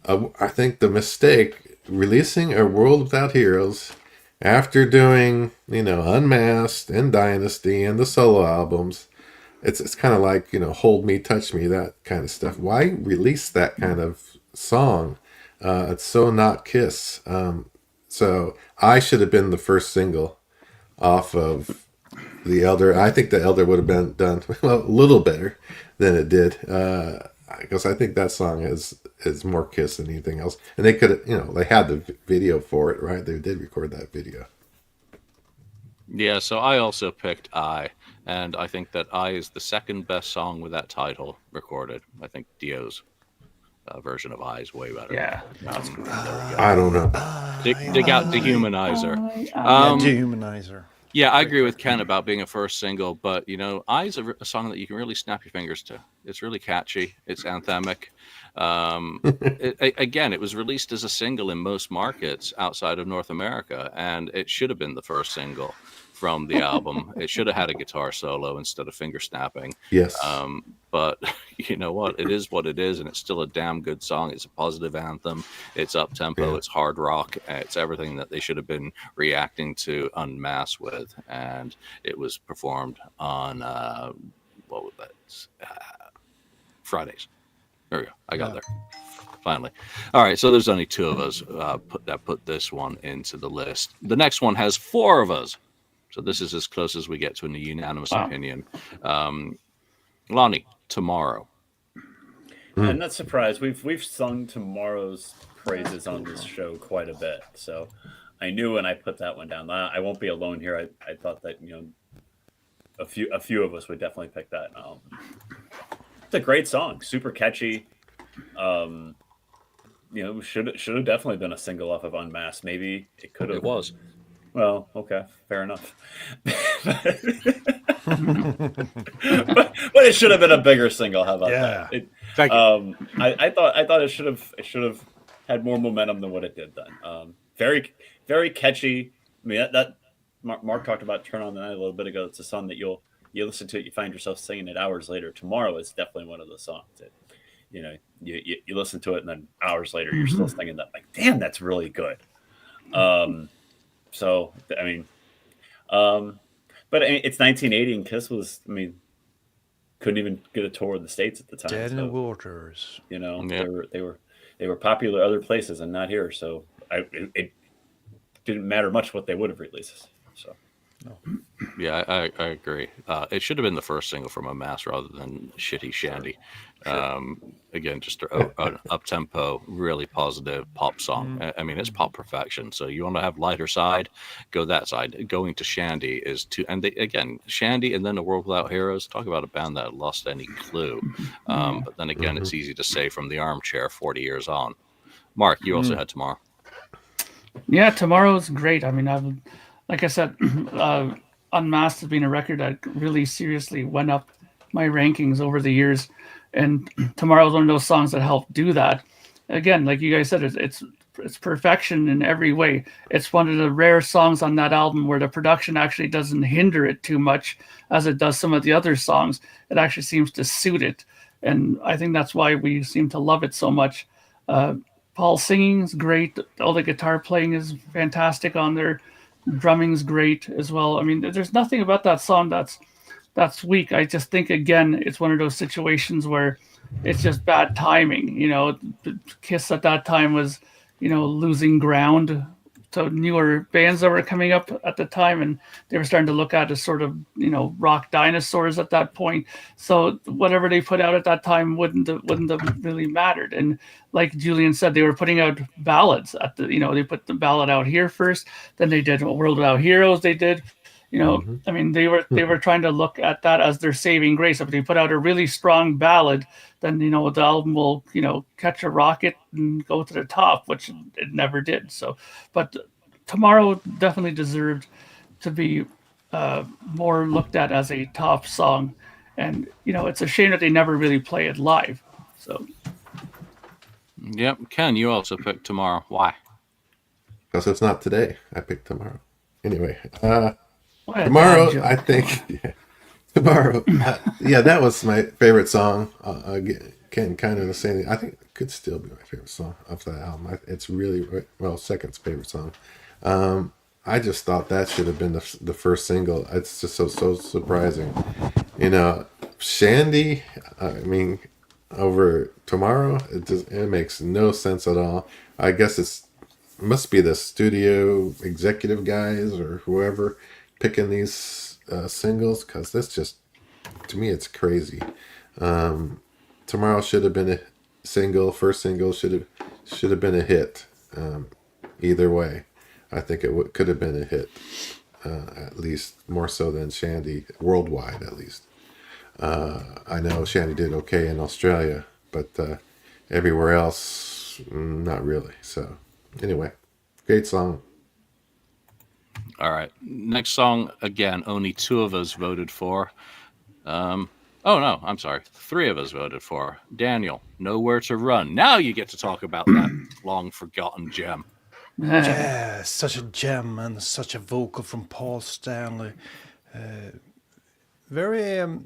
I think the mistake releasing A World Without Heroes after doing Unmasked and Dynasty and the solo albums. It's kind of like, Hold Me, Touch Me, that kind of stuff. Why release that kind of song? It's so not Kiss. So I should have been the first single off of The Elder. I think The Elder would have been done a little better than it did. Because I think that song is more Kiss than anything else. And they could have, they had the video for it, right? They did record that video. Yeah, so I also picked I. And I think that I is the second best song with that title recorded. I think Dio's version of I is way better. Yeah. I don't know. Dig out Dehumanizer. Dehumanizer. Yeah, I agree with Ken about being a first single, but "I" is a song that you can really snap your fingers to. It's really catchy. It's anthemic. Again, it was released as a single in most markets outside of North America, and it should have been the first single from the album. It should have had a guitar solo instead of finger snapping. Yes. But you know what? It is what it is, and it's still a damn good song. It's a positive anthem. It's up tempo. Yeah. It's hard rock. It's everything that they should have been reacting to Unmasked with. And it was performed on what was that? Fridays. There we go. I got there finally. All right. So there's only two of us put this one into the list. The next one has four of us. So this is as close as we get to a unanimous opinion. Lonnie, Tomorrow. I'm not surprised. We've sung Tomorrow's praises on this show quite a bit, so I knew when I put that one down. I won't be alone here. I thought that a few of us would definitely pick that. It's a great song, super catchy. Should have definitely been a single off of Unmasked. Maybe it could have. It was. Well, okay, fair enough. but it should have been a bigger single. How about that? Thank you. I thought it should have had more momentum than what it did then. Very, very catchy. I mean, that Mark talked about Turn on the Night a little bit ago. It's a song that you listen to it, you find yourself singing it hours later. Tomorrow is definitely one of those songs that you listen to it, and then hours later you're still singing that. Like, damn, that's really good. So I mean, but it's 1980, and Kiss was, couldn't even get a tour in the States at the time. Dead in the waters. They were popular other places and not here. So it didn't matter much what they would have released. So. No. Yeah, I agree. It should have been the first single from Unmasked rather than Shitty Shandy. Sure. Again, just an up-tempo, really positive pop song. I mean, it's pop perfection. So you want to have lighter side, go that side. Going to Shandy is too... And Shandy and then A World Without Heroes, talk about a band that lost any clue. But then again, it's easy to say from the armchair 40 years on. Mark, you also had Tomorrow. Yeah, Tomorrow's great. I mean, like I said, Unmasked has been a record that really seriously went up my rankings over the years, and Tomorrow's one of those songs that helped do that. Again, like you guys said, it's perfection in every way. It's one of the rare songs on that album where the production actually doesn't hinder it too much as it does some of the other songs. It actually seems to suit it, and I think that's why we seem to love it so much. Paul's singing is great. All the guitar playing is fantastic on there. Drumming's great as well. I mean, there's nothing about that song that's weak. I just think, again, it's one of those situations where it's just bad timing. Kiss at that time was, losing ground to newer bands that were coming up at the time, and they were starting to look at as sort of, rock dinosaurs at that point. So whatever they put out at that time wouldn't have really mattered. And like Julian said, they were putting out ballads they put the ballad out here first, then they did World Without Heroes. They did, I mean, they were trying to look at that as their saving grace. If they put out a really strong ballad, then, the album will, catch a rocket and go to the top, which it never did. So, but Tomorrow definitely deserved to be more looked at as a top song. And, it's a shame that they never really play it live. So. Yep. Ken, you also picked Tomorrow. Why? Because it's not today. I picked Tomorrow. Anyway, Tomorrow, I think... Yeah. Tomorrow, that was my favorite song. Again, kind of the same. I think it could still be my favorite song off that album. It's really, second favorite song. I just thought that should have been the first single. It's just so surprising. Shandy, over Tomorrow, it makes no sense at all. I guess it must be the studio executive guys or whoever picking these singles, because this just, to me, it's crazy. Tomorrow should have been a single. First single should have been a hit. Either way, I think it could have been a hit, at least more so than Shandy, worldwide at least. I know Shandy did okay in Australia, but everywhere else, not really. So anyway, great song. All right. Next song, again, only 2 of us voted for. Oh, no, I'm sorry. 3 of us voted for. Daniel, Nowhere to Run. Now you get to talk about that long-forgotten gem. Yeah, such a gem and such a vocal from Paul Stanley. Very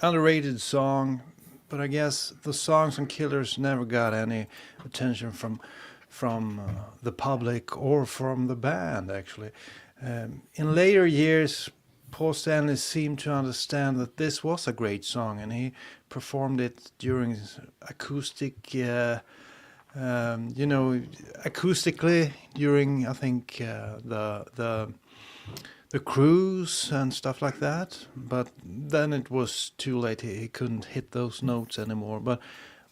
underrated song, but I guess the songs on Killers never got any attention from the public or from the band, actually. In later years, Paul Stanley seemed to understand that this was a great song, and he performed it during acoustic, acoustically during, I think, the cruise and stuff like that. But then it was too late. He couldn't hit those notes anymore. But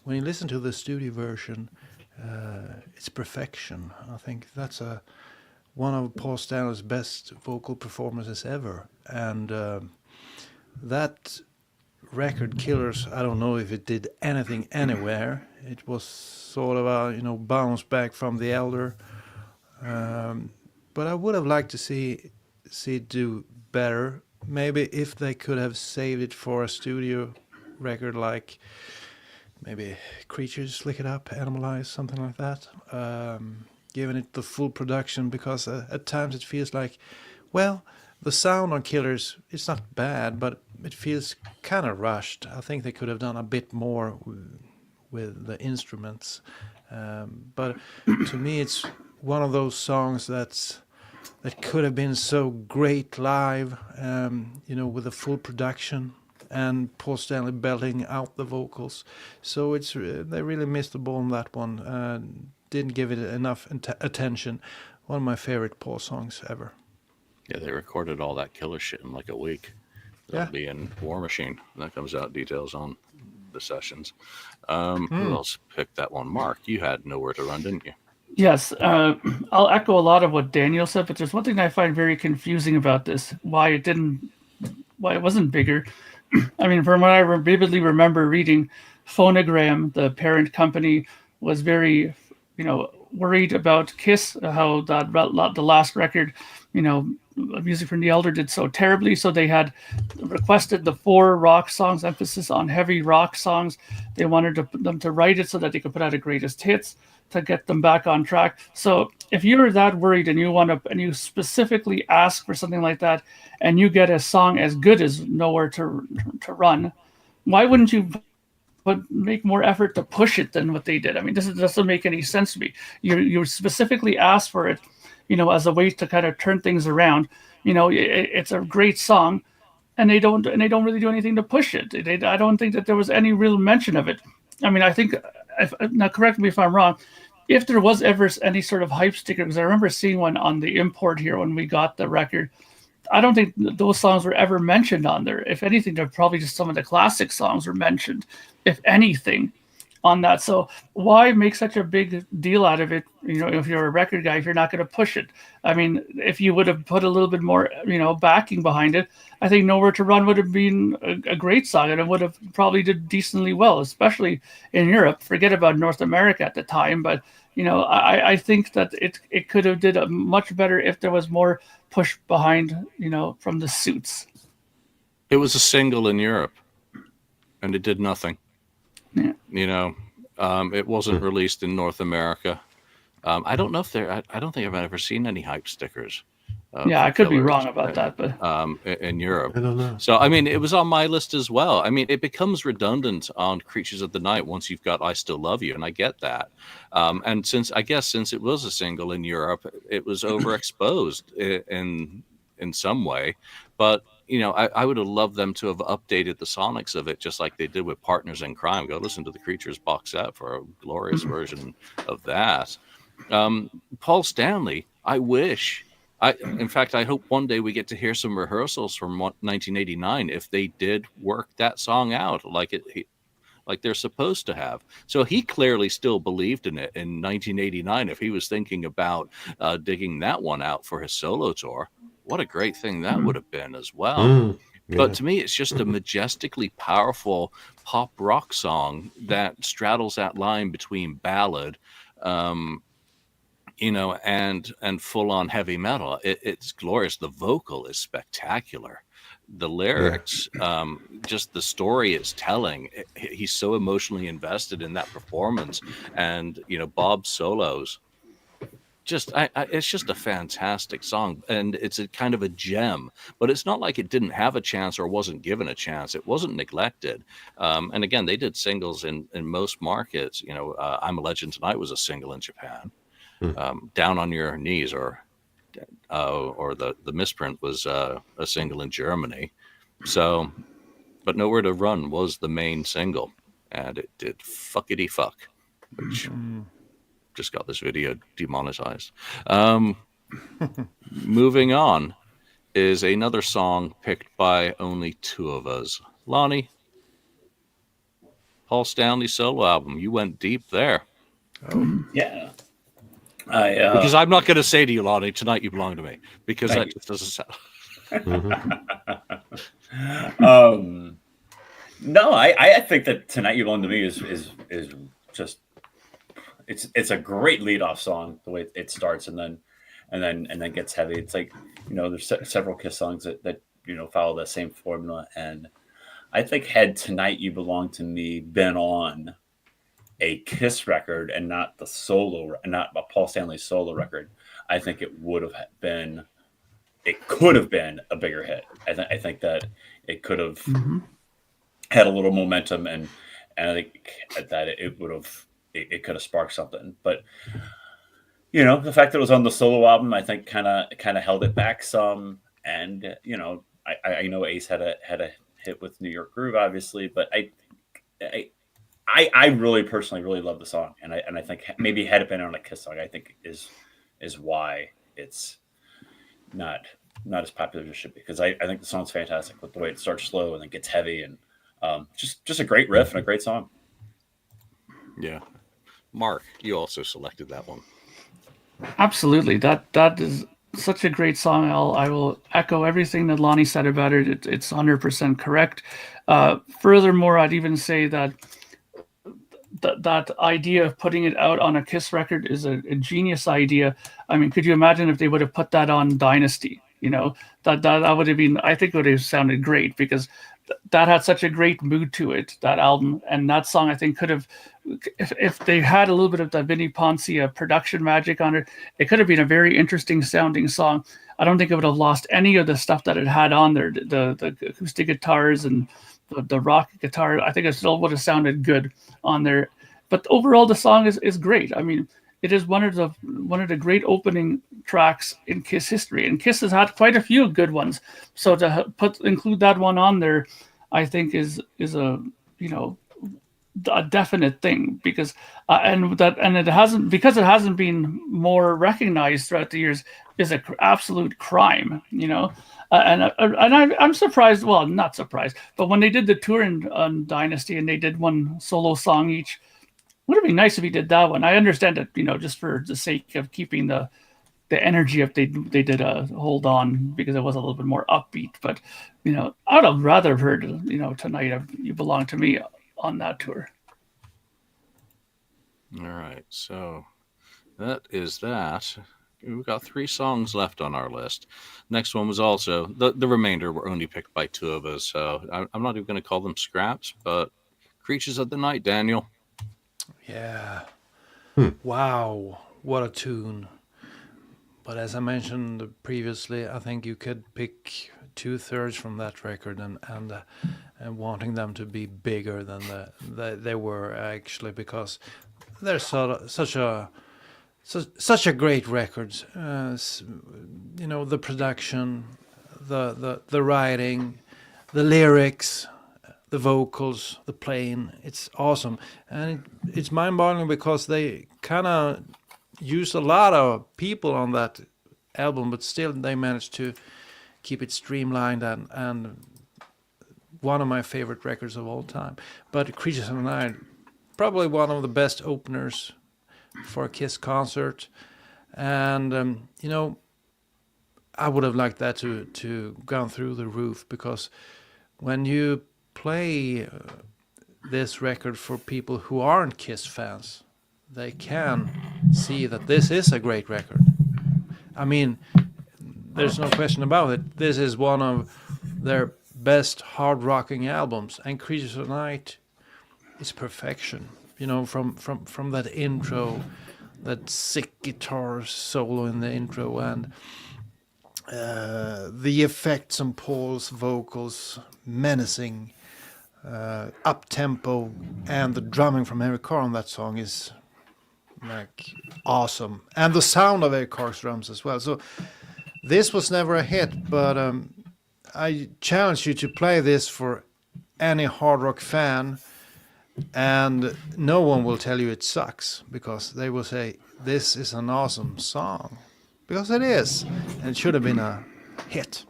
when you listen to the studio version, it's perfection. I think that's one of Paul Stanley's best vocal performances ever. And that record, Killers, I don't know if it did anything anywhere. It was sort of a bounce back from The Elder. But I would have liked to see it do better. Maybe if they could have saved it for a studio record, like maybe Creatures, Lick It Up, Animalize, something like that. Giving it the full production, because at times it feels like, well, the sound on Killers, it's not bad, but it feels kind of rushed. I think they could have done a bit more with the instruments. But to me, it's one of those songs that could have been so great live, with the full production and Paul Stanley belting out the vocals. So they really missed the ball on that one. Didn't give it enough attention. One of my favorite Paul songs ever. Yeah, they recorded all that Killer shit in like a week. That'll be in War Machine. That comes out, details on the sessions. Who else picked that one? Mark, you had Nowhere to Run, didn't you? Yes, I'll echo a lot of what Daniel said, but there's one thing I find very confusing about this: why it wasn't bigger. I mean, from what I vividly remember reading, Phonogram, the parent company, was very, worried about Kiss, how the last record, Music from the Elder did so terribly. So they had requested the 4 rock songs, emphasis on heavy rock songs. They wanted them to write it so that they could put out a greatest hits to get them back on track. So if you're that worried and you specifically ask for something like that, and you get a song as good as Nowhere to Run, why wouldn't you make more effort to push it than what they did? I mean, this doesn't make any sense to me. You specifically asked for it, as a way to kind of turn things around. It's a great song, and they don't really do anything to push it. I don't think that there was any real mention of it. I mean, I think, now correct me if I'm wrong, if there was ever any sort of hype sticker, because I remember seeing one on the import here when we got the record, I don't think those songs were ever mentioned on there. If anything, they're probably just some of the classic songs were mentioned, if anything, on that. So why make such a big deal out of it? If you're a record guy, if you're not going to push it. I mean, if you would have put a little bit more, backing behind it, I think Nowhere to Run would have been a great song, and it would have probably did decently well, especially in Europe. Forget about North America at the time, but I think that it could have did a much better if there was more push behind, from the Suits. It was a single in Europe, and it did nothing. Yeah. It wasn't released in North America. I don't know if I don't think I've ever seen any hype stickers. I could be wrong about that, but in Europe, I don't know. So I mean, it was on my list as well. I mean, it becomes redundant on Creatures of the Night once you've got I Still Love You, and I get that. And since it was a single in Europe, it was overexposed in some way, but. I would have loved them to have updated the sonics of it, just like they did with Partners in Crime. Go listen to the Creatures box set for a glorious version of that. Paul Stanley, in fact, I hope one day we get to hear some rehearsals from 1989 if they did work that song out like they're supposed to have. So he clearly still believed in it in 1989 if he was thinking about digging that one out for his solo tour. What a great thing that would have been as well. Yeah. But to me, it's just a majestically powerful pop rock song that straddles that line between ballad and full on heavy metal. It's glorious. The vocal is spectacular. The lyrics, just the story it's telling. He's so emotionally invested in that performance, and Bob's solos. It's just a fantastic song, and it's a kind of a gem. But it's not like it didn't have a chance or wasn't given a chance. It wasn't neglected. And again, they did singles in most markets. "I'm a Legend Tonight" was a single in Japan. "Down on Your Knees" or the misprint was a single in Germany. So, but "Nowhere to Run" was the main single, and it did fuckity fuck, which just got this video demonetized. Moving on is another song picked by only two of us. Lonnie, Paul Stanley solo album. You went deep there. Yeah. Because I'm not going to say to you, Lonnie, "Tonight You Belong to Me," because that just doesn't sound. No, I think that "Tonight You Belong to Me" is just it's a great lead-off song, the way it starts and then gets heavy. It's like, there's several Kiss songs that follow the same formula, and I think had "Tonight You Belong to Me" been on a Kiss record and not a Paul Stanley solo record, I think it could have been a bigger hit. I think that it could have had a little momentum, and I think that it could have sparked something. But the fact that it was on the solo album, I think kind of held it back some. And I know Ace had a hit with "New York Groove," obviously, but I really personally really love the song, and I think maybe had it been on a Kiss song, I think is why it's not as popular as it should be, because I think the song's fantastic with the way it starts slow and then gets heavy, and just a great riff and a great song. Yeah. Mark, you also selected that one. Absolutely. That is such a great song. I will echo everything that Lonnie said about it. It's 100% correct. Furthermore, I'd even say that idea of putting it out on a Kiss record is a genius idea. I mean, could you imagine if they would have put that on Dynasty? That would have been, I think it would have sounded great, because that had such a great mood to it, that album. And that song, I think, could have, if they had a little bit of that Vinnie Poncia production magic on it, it could have been a very interesting sounding song. I don't think it would have lost any of the stuff that it had on there, the acoustic guitars and the rock guitar. I think it still would have sounded good on there. But overall, the song is great. I mean, it is one of the great opening tracks in Kiss history, and Kiss has had quite a few good ones. So to include that one on there, I think is a a definite thing, because it hasn't been more recognized throughout the years is an absolute crime. And I'm surprised. Well, not surprised, but when they did the tour on Dynasty and they did one solo song each. Would it be nice if he did that one? I understand that, just for the sake of keeping the energy, if they did a Hold On, because it was a little bit more upbeat. But, I'd have rather have heard, "Tonight You Belong to Me" on that tour. All right. So that is that. We've got 3 songs left on our list. Next one was also, the remainder were only picked by 2 of us. So I'm not even going to call them scraps, but "Creatures of the Night," Daniel. Yeah. Wow, what a tune. But as I mentioned previously, I think you could pick 2/3 from that record and wanting them to be bigger than they were actually, because they're such a great record. The production, the writing, the lyrics, the vocals, the playing, it's awesome. And it's mind-boggling because they kind of use a lot of people on that album, but still they managed to keep it streamlined and one of my favorite records of all time. But Creatures of the Night, probably one of the best openers for a Kiss concert. And, I would have liked that to gone through the roof, because when you play this record for people who aren't Kiss fans, they can see that this is a great record. I mean, there's no question about it. This is one of their best hard rocking albums, and Creatures of the Night is perfection. You know, from that intro, that sick guitar solo in the intro, and the effects on Paul's vocals, menacing, up tempo, and the drumming from Eric Carr on that song is like awesome, and the sound of Eric Carr's drums as well. So this was never a hit, but I challenge you to play this for any hard rock fan, and no one will tell you it sucks, because they will say this is an awesome song, because it is, and it should have been a hit.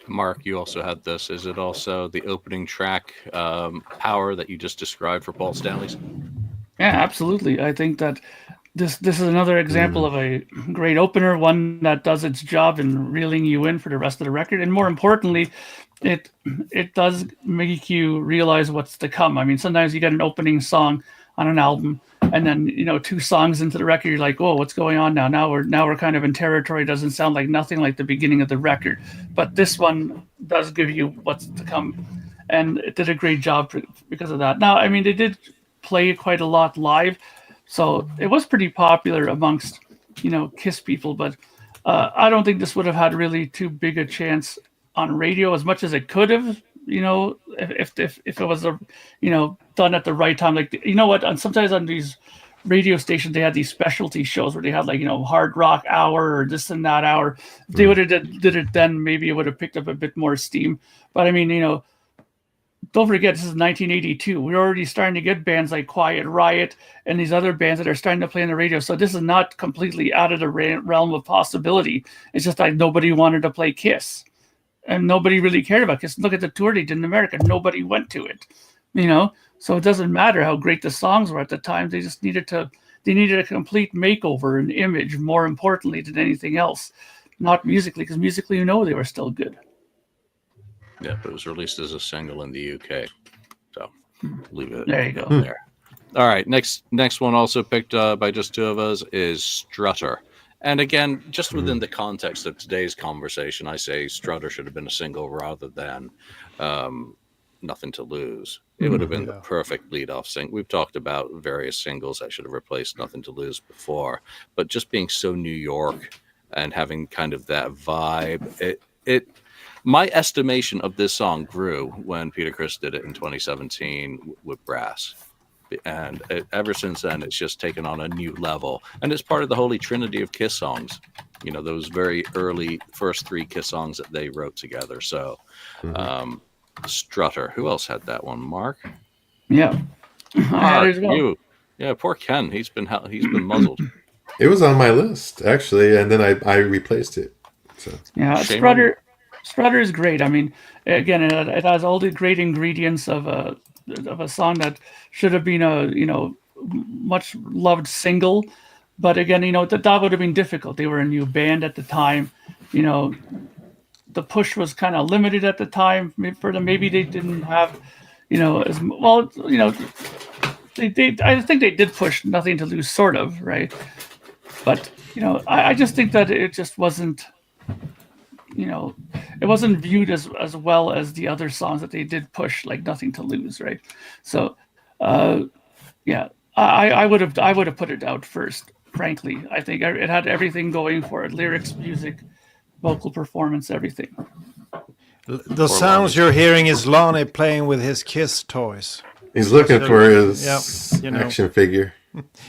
Mark, you also had this. Is it also the opening track, Power, that you just described for Paul Stanley's? Yeah, absolutely. I think that this is another example of a great opener, one that does its job in reeling you in for the rest of the record, and more importantly, it does make you realize what's to come. I mean, sometimes you get an opening song on an album, and then 2 songs into the record, you're like, "Oh, what's going on now? Now we're kind of in territory. Doesn't sound like nothing like the beginning of the record." But this one does give you what's to come, and it did a great job because of that. Now, I mean, they did play quite a lot live, so it was pretty popular amongst Kiss people. But I don't think this would have had really too big a chance on radio as much as it could have. If it was done at the right time, like what, and sometimes on these radio stations they had these specialty shows where they had like hard rock hour or this and that hour. If they would have did it then, maybe it would have picked up a bit more steam. But I mean, don't forget, this is 1982. We're already starting to get bands like Quiet Riot and these other bands that are starting to play on the radio. So this is not completely out of the realm of possibility. It's just like nobody wanted to play Kiss. And nobody really cared about Kiss. Look at the tour they did in America. Nobody went to it, So it doesn't matter how great the songs were at the time. They just needed a complete makeover and image, more importantly than anything else. Not musically, because musically, they were still good. Yeah, but it was released as a single in the UK. So leave it. There you go. There. All right. Next one also picked by just 2 of us is Strutter. And again, just within the context of today's conversation, I say Strutter should have been a single rather than Nothing to Lose. It would have been the perfect lead-off single. We've talked about various singles that should have replaced Nothing to Lose before, but just being so New York and having kind of that vibe, my estimation of this song grew when Peter Criss did it in 2017 with Brass. And ever since then, it's just taken on a new level. And it's part of the holy trinity of Kiss songs. Those very early first 3 Kiss songs that they wrote together. So, Strutter. Who else had that one? Mark? Yeah. Mark, you. Yeah, poor Ken. He's been muzzled. It was on my list, actually, and then I replaced it. So. Yeah, Strutter is great. I mean, again, it has all the great ingredients of a song that should have been a much loved single, but again that would have been difficult. They were a new band at the time. The push was kind of limited at the time for them. Maybe they didn't have as well. I think they did push Nothing to Lose, sort of, right? But I just think that it just wasn't. It wasn't viewed as well as the other songs that they did push, like Nothing to Lose, right? So, yeah, I would have put it out first. Frankly, I think it had everything going for it: lyrics, music, vocal performance, everything. The sounds you're hearing is Lonnie playing with his Kiss toys. He's looking for his action figure.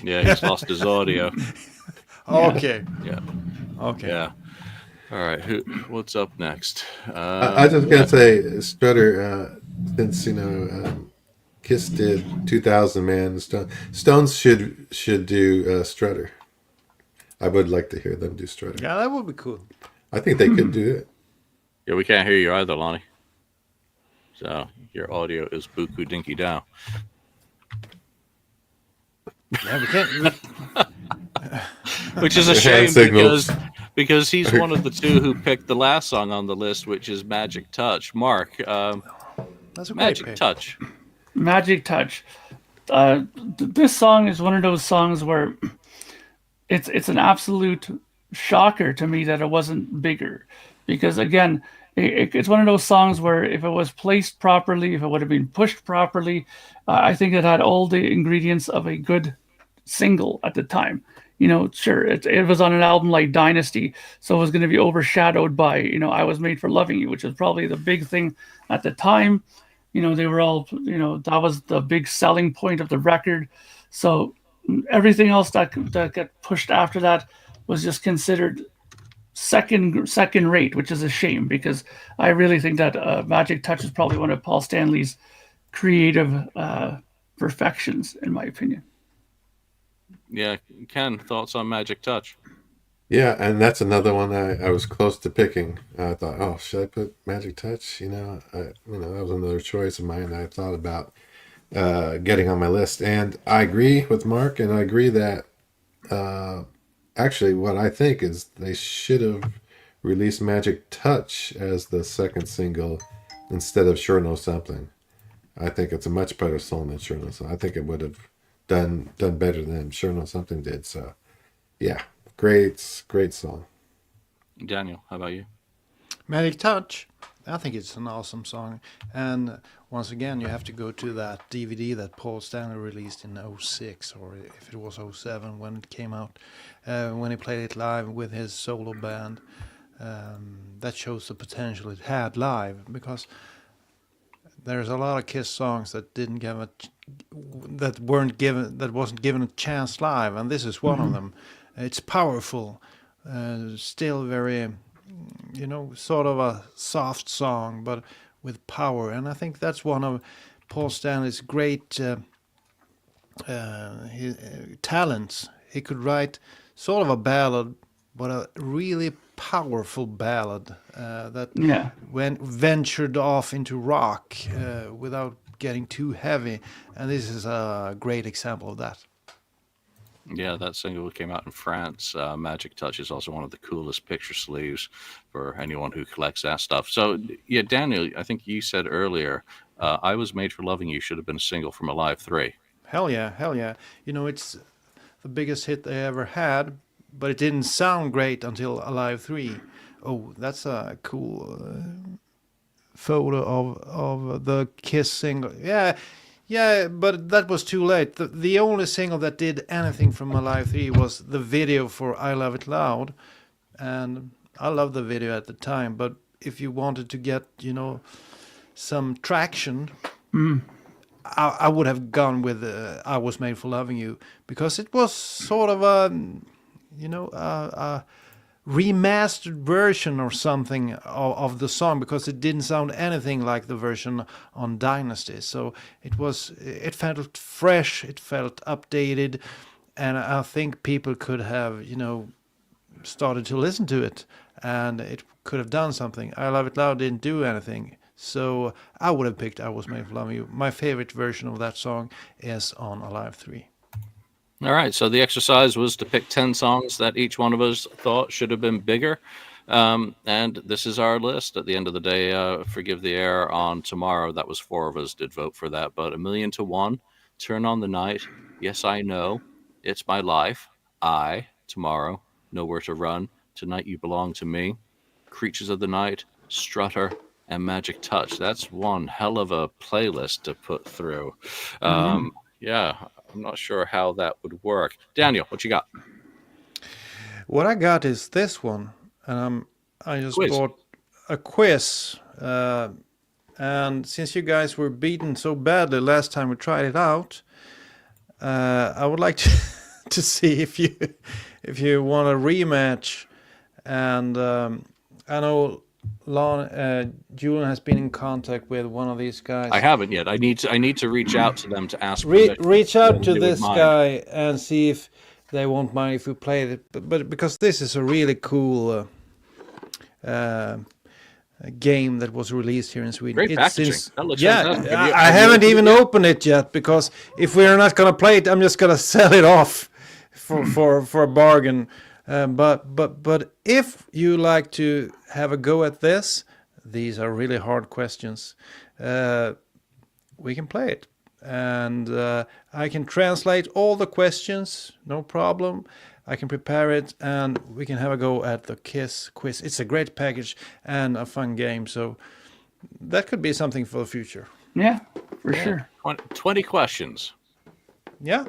Yeah, he's lost his audio. Okay. Yeah. Okay. Yeah. All right. What's up next? I just gotta say, Strutter. Since Kiss did 2000 Man, Stones should do Strutter. I would like to hear them do Strutter. Yeah, that would be cool. I think they could do it. Yeah, we can't hear you either, Lonnie. So your audio is buku dinky down. Yeah, we can't. Which is a shame because he's one of the 2 who picked the last song on the list, which is Magic Touch. Mark, That's a Magic Touch. Magic Touch. This song is one of those songs where it's an absolute shocker to me that it wasn't bigger, because again, it's one of those songs where if it was placed properly, if it would have been pushed properly, I think it had all the ingredients of a good single at the time. Sure, it was on an album like Dynasty, so it was going to be overshadowed by, I Was Made for Loving You, which was probably the big thing at the time. They were all, that was the big selling point of the record. So everything else that got pushed after that was just considered second rate, which is a shame, because I really think that Magic Touch is probably one of Paul Stanley's creative perfections, in my opinion. Yeah, Ken, thoughts on Magic Touch? Yeah, and that's another one I was close to picking. I thought, oh, should I put Magic Touch? That was another choice of mine that I thought about getting on my list. And I agree with Mark, and I agree that actually what I think is they should have released Magic Touch as the second single instead of Sure Know Something. I think it's a much better song than Sure Know Something. I think it would have done better than Sure Know Something did. So, yeah, great song. Daniel, how about you? Magic Touch. I think it's an awesome song. And once again, you have to go to that DVD that Paul Stanley released in 06, or if it was 07 when it came out, when he played it live with his solo band. That shows the potential it had live, because there's a lot of Kiss songs that wasn't given a chance live, and this is one of them. It's powerful, still very, sort of a soft song, but with power. And I think that's one of Paul Stanley's great talents. He could write sort of a ballad, but a really powerful ballad that ventured off into rock without getting too heavy. And this is a great example of that. Yeah, that single came out in France. Magic Touch is also one of the coolest picture sleeves for anyone who collects that stuff. So, yeah, Daniel, I think you said earlier, I Was Made for Loving You should have been a single from Alive 3. Hell yeah. It's the biggest hit they ever had, but it didn't sound great until Alive 3. Oh, that's a cool photo of the Kiss single. Yeah, but that was too late. The only single that did anything from Alive 3 was the video for I Love It Loud. And I loved the video at the time, but if you wanted to get, some traction, I would have gone with I Was Made for Loving You, because it was sort of a remastered version or something of the song, because it didn't sound anything like the version on Dynasty. So it felt fresh, it felt updated, and I think people could have, started to listen to it, and it could have done something. I Love It Loud didn't do anything. So I would have picked I Was Made for Loving You. My favorite version of that song is on Alive 3. All right, so the exercise was to pick 10 songs that each one of us thought should have been bigger. And this is our list. At the end of the day, Forgive the Air on Tomorrow, that was 4 of us did vote for that. But A Million to One, Turn on the Night, Yes I Know, It's My Life, I, Tomorrow, Nowhere to Run, Tonight You Belong to Me, Creatures of the Night, Strutter, and Magic Touch. That's one hell of a playlist to put through. Yeah, I'm not sure how that would work. Daniel, what you got? What I got is this one, and I just Quiz. bought a quiz. And since you guys were beaten so badly last time we tried it out, I would like to see if you want a rematch. And I know Julian has been in contact with one of these guys. I haven't yet. I need to reach out to them to ask permission. Reach out to They this would mind. guy and see if they won't mind if we play it. But because this is a really cool game that was released here in Sweden. Great packaging. That looks yeah, fantastic. I haven't even opened it yet, because if we're not going to play it, I'm just going to sell it off for a bargain. But if you like to have a go at this, these are really hard questions. We can play it. and I can translate all the questions, no problem. I can prepare it, and we can have a go at the Kiss quiz. It's a great package and a fun game, so that could be something for the future. Yeah, for sure. 20 questions. Yeah.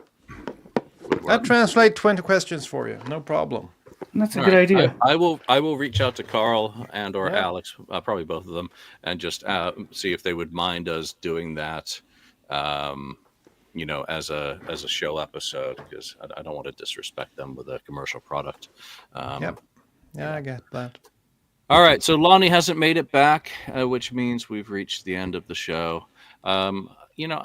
I'll translate 20 questions for you, no problem. That's a good idea. I will reach out to Carl and or Alex, probably both of them, and just see if they would mind us doing that, as a show episode, because I don't want to disrespect them with a commercial product. Yeah, I get that. All right, so Lonnie hasn't made it back, which means we've reached the end of the show. I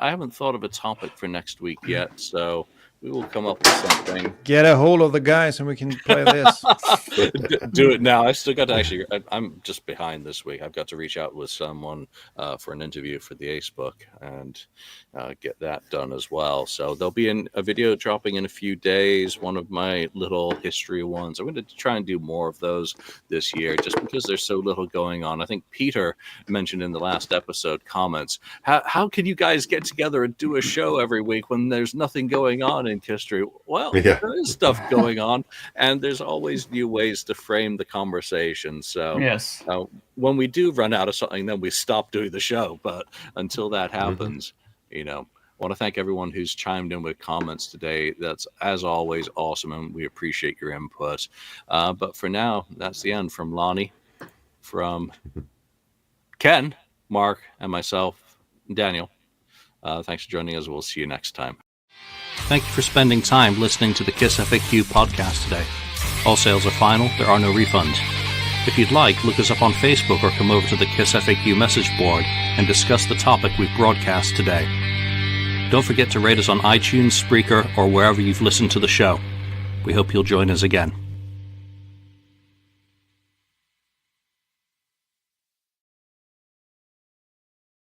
haven't thought of a topic for next week yet, so we will come up with something. Get a hold of the guys and we can play this. Do it now. I still got to I'm just behind this week. I've got to reach out with someone for an interview for the Ace book and get that done as well. So there'll be a video dropping in a few days, one of my little history ones. I'm going to try and do more of those this year just because there's so little going on. I think Peter mentioned in the last episode comments, how can you guys get together and do a show every week when there's nothing going on in history? Well, there is stuff going on, and there's always new ways to frame the conversation. So yes, when we do run out of something, then we stop doing the show. But until that happens, I want to thank everyone who's chimed in with comments today. That's, as always, awesome, and we appreciate your input. But for now, that's the end. From Lonnie, from Ken, Mark, and myself, Daniel. Thanks for joining us. We'll see you next time. Thank you for spending time listening to the KissFAQ podcast today. All sales are final. There are no refunds. If you'd like, look us up on Facebook or come over to the KissFAQ message board and discuss the topic we've broadcast today. Don't forget to rate us on iTunes, Spreaker, or wherever you've listened to the show. We hope you'll join us again.